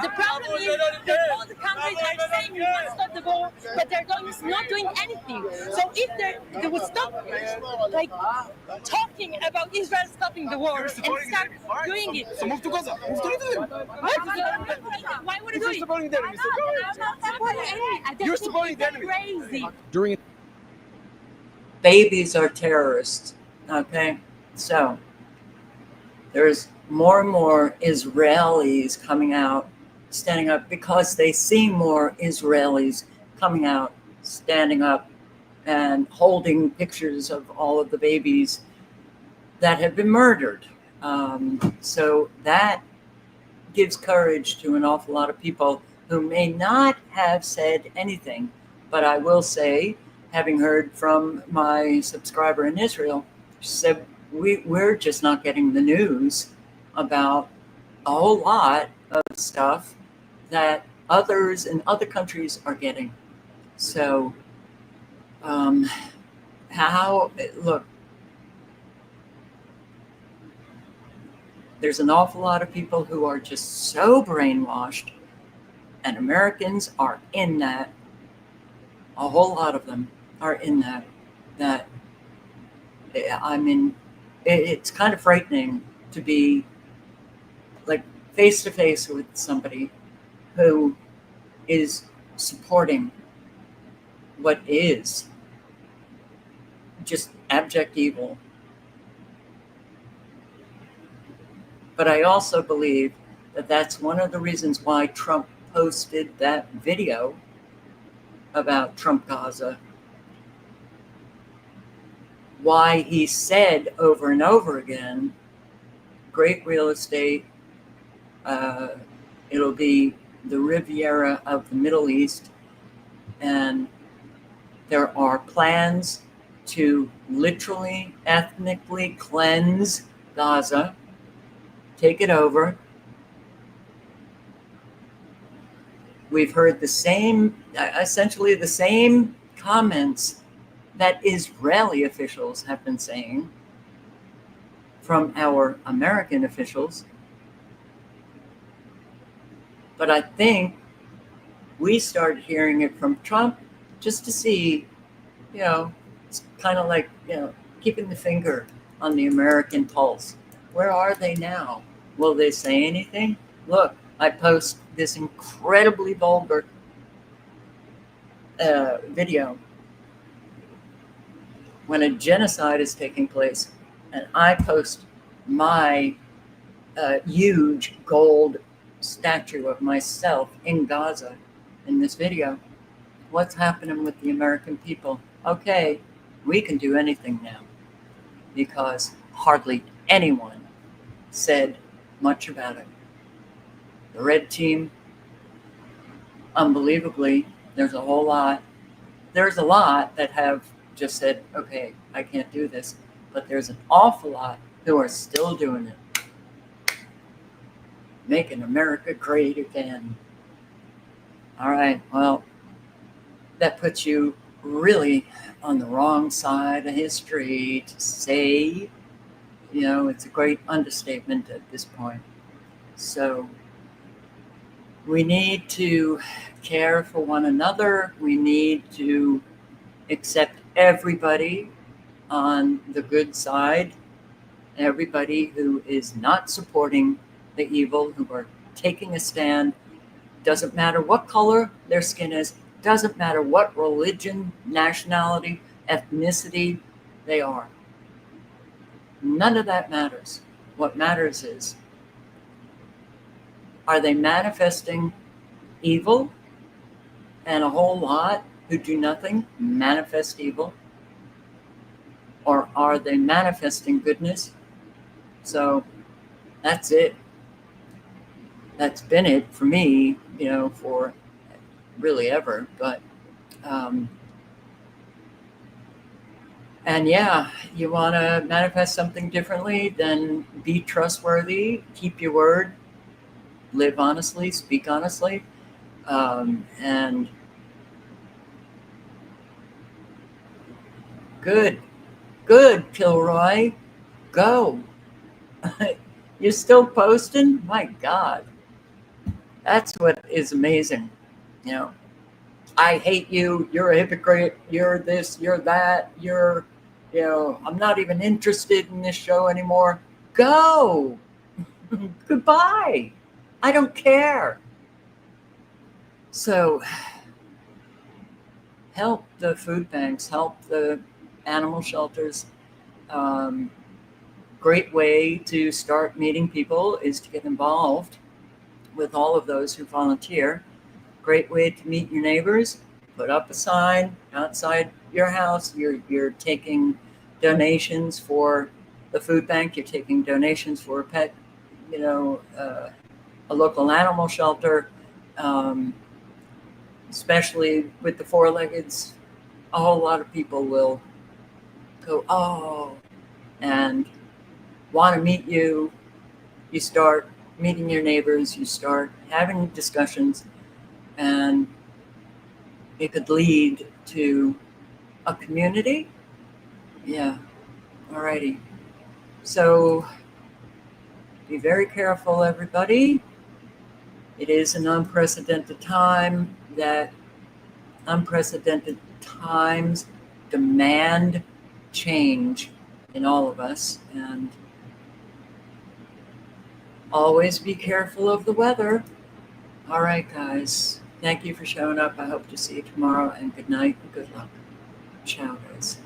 the problem is that all the countries are saying we must stop the war, but they're not doing anything. So if they would stop talking about Israel stopping the war and start doing it. So move to Gaza. Move to Israel. Why would I do You're it? supporting the enemy. So go ahead. I'm not supporting the enemy. I just You're think supporting the it's enemy. crazy. During Babies are terrorists, okay? So there's more and more Israelis coming out, standing up, because they see more Israelis coming out, standing up, and holding pictures of all of the babies that have been murdered. So that gives courage to an awful lot of people who may not have said anything. But I will say, having heard from my subscriber in Israel, she said, we're just not getting the news about a whole lot of stuff that others in other countries are getting. So look, there's an awful lot of people who are just so brainwashed, and Americans are in that. A whole lot of them are in that I mean, it's kind of frightening to be like face to face with somebody who is supporting what is just abject evil. But I also believe that that's one of the reasons why Trump posted that video about Trump Gaza. Why he said over and over again, great real estate, it'll be the Riviera of the Middle East, and there are plans to literally ethnically cleanse Gaza, take it over. We've heard the same, essentially the same comments that Israeli officials have been saying from our American officials. But I think we started hearing it from Trump just to see, it's kind of like, keeping the finger on the American pulse. Where are they now? Will they say anything? Look, I post this incredibly vulgar video when a genocide is taking place, and I post my huge gold statue of myself in Gaza in this video. What's happening with the American people? Okay, we can do anything now because hardly anyone said much about it. The red team, unbelievably, there's a lot that have just said, okay, I can't do this, but there's an awful lot who are still doing it. Making America great again. All right, well, that puts you really on the wrong side of history to say, it's a great understatement at this point. So we need to care for one another. We need to accept everybody on the good side, everybody who is not supporting the evil, who are taking a stand. Doesn't matter what color their skin is, doesn't matter what religion, nationality, ethnicity they are. None of that matters. What matters is, are they manifesting evil? And a whole lot who do nothing manifest evil? Or are they manifesting goodness? So that's it. That's been it for me, for really ever. But, and yeah, you want to manifest something differently, then be trustworthy, keep your word, live honestly, speak honestly, and good, Kilroy, go. You're still posting? My God. That's what is amazing. I hate you. You're a hypocrite. You're this, you're that. I'm not even interested in this show anymore. Go. Goodbye. I don't care. So help the food banks, help the animal shelters. Great way to start meeting people is to get involved with all of those who volunteer. Great way to meet your neighbors. Put up a sign outside your house. You're taking donations for the food bank. You're taking donations for a pet, a local animal shelter, especially with the four-leggeds. A whole lot of people will go, and want to meet you. You start meeting your neighbors. You start having discussions, and it could lead to a community. Yeah. Alrighty. So be very careful, everybody. It is an unprecedented time. That unprecedented times demand change in all of us, and always be careful of the weather. All right, guys. Thank you for showing up. I hope to see you tomorrow, and good night and good luck. Ciao, guys.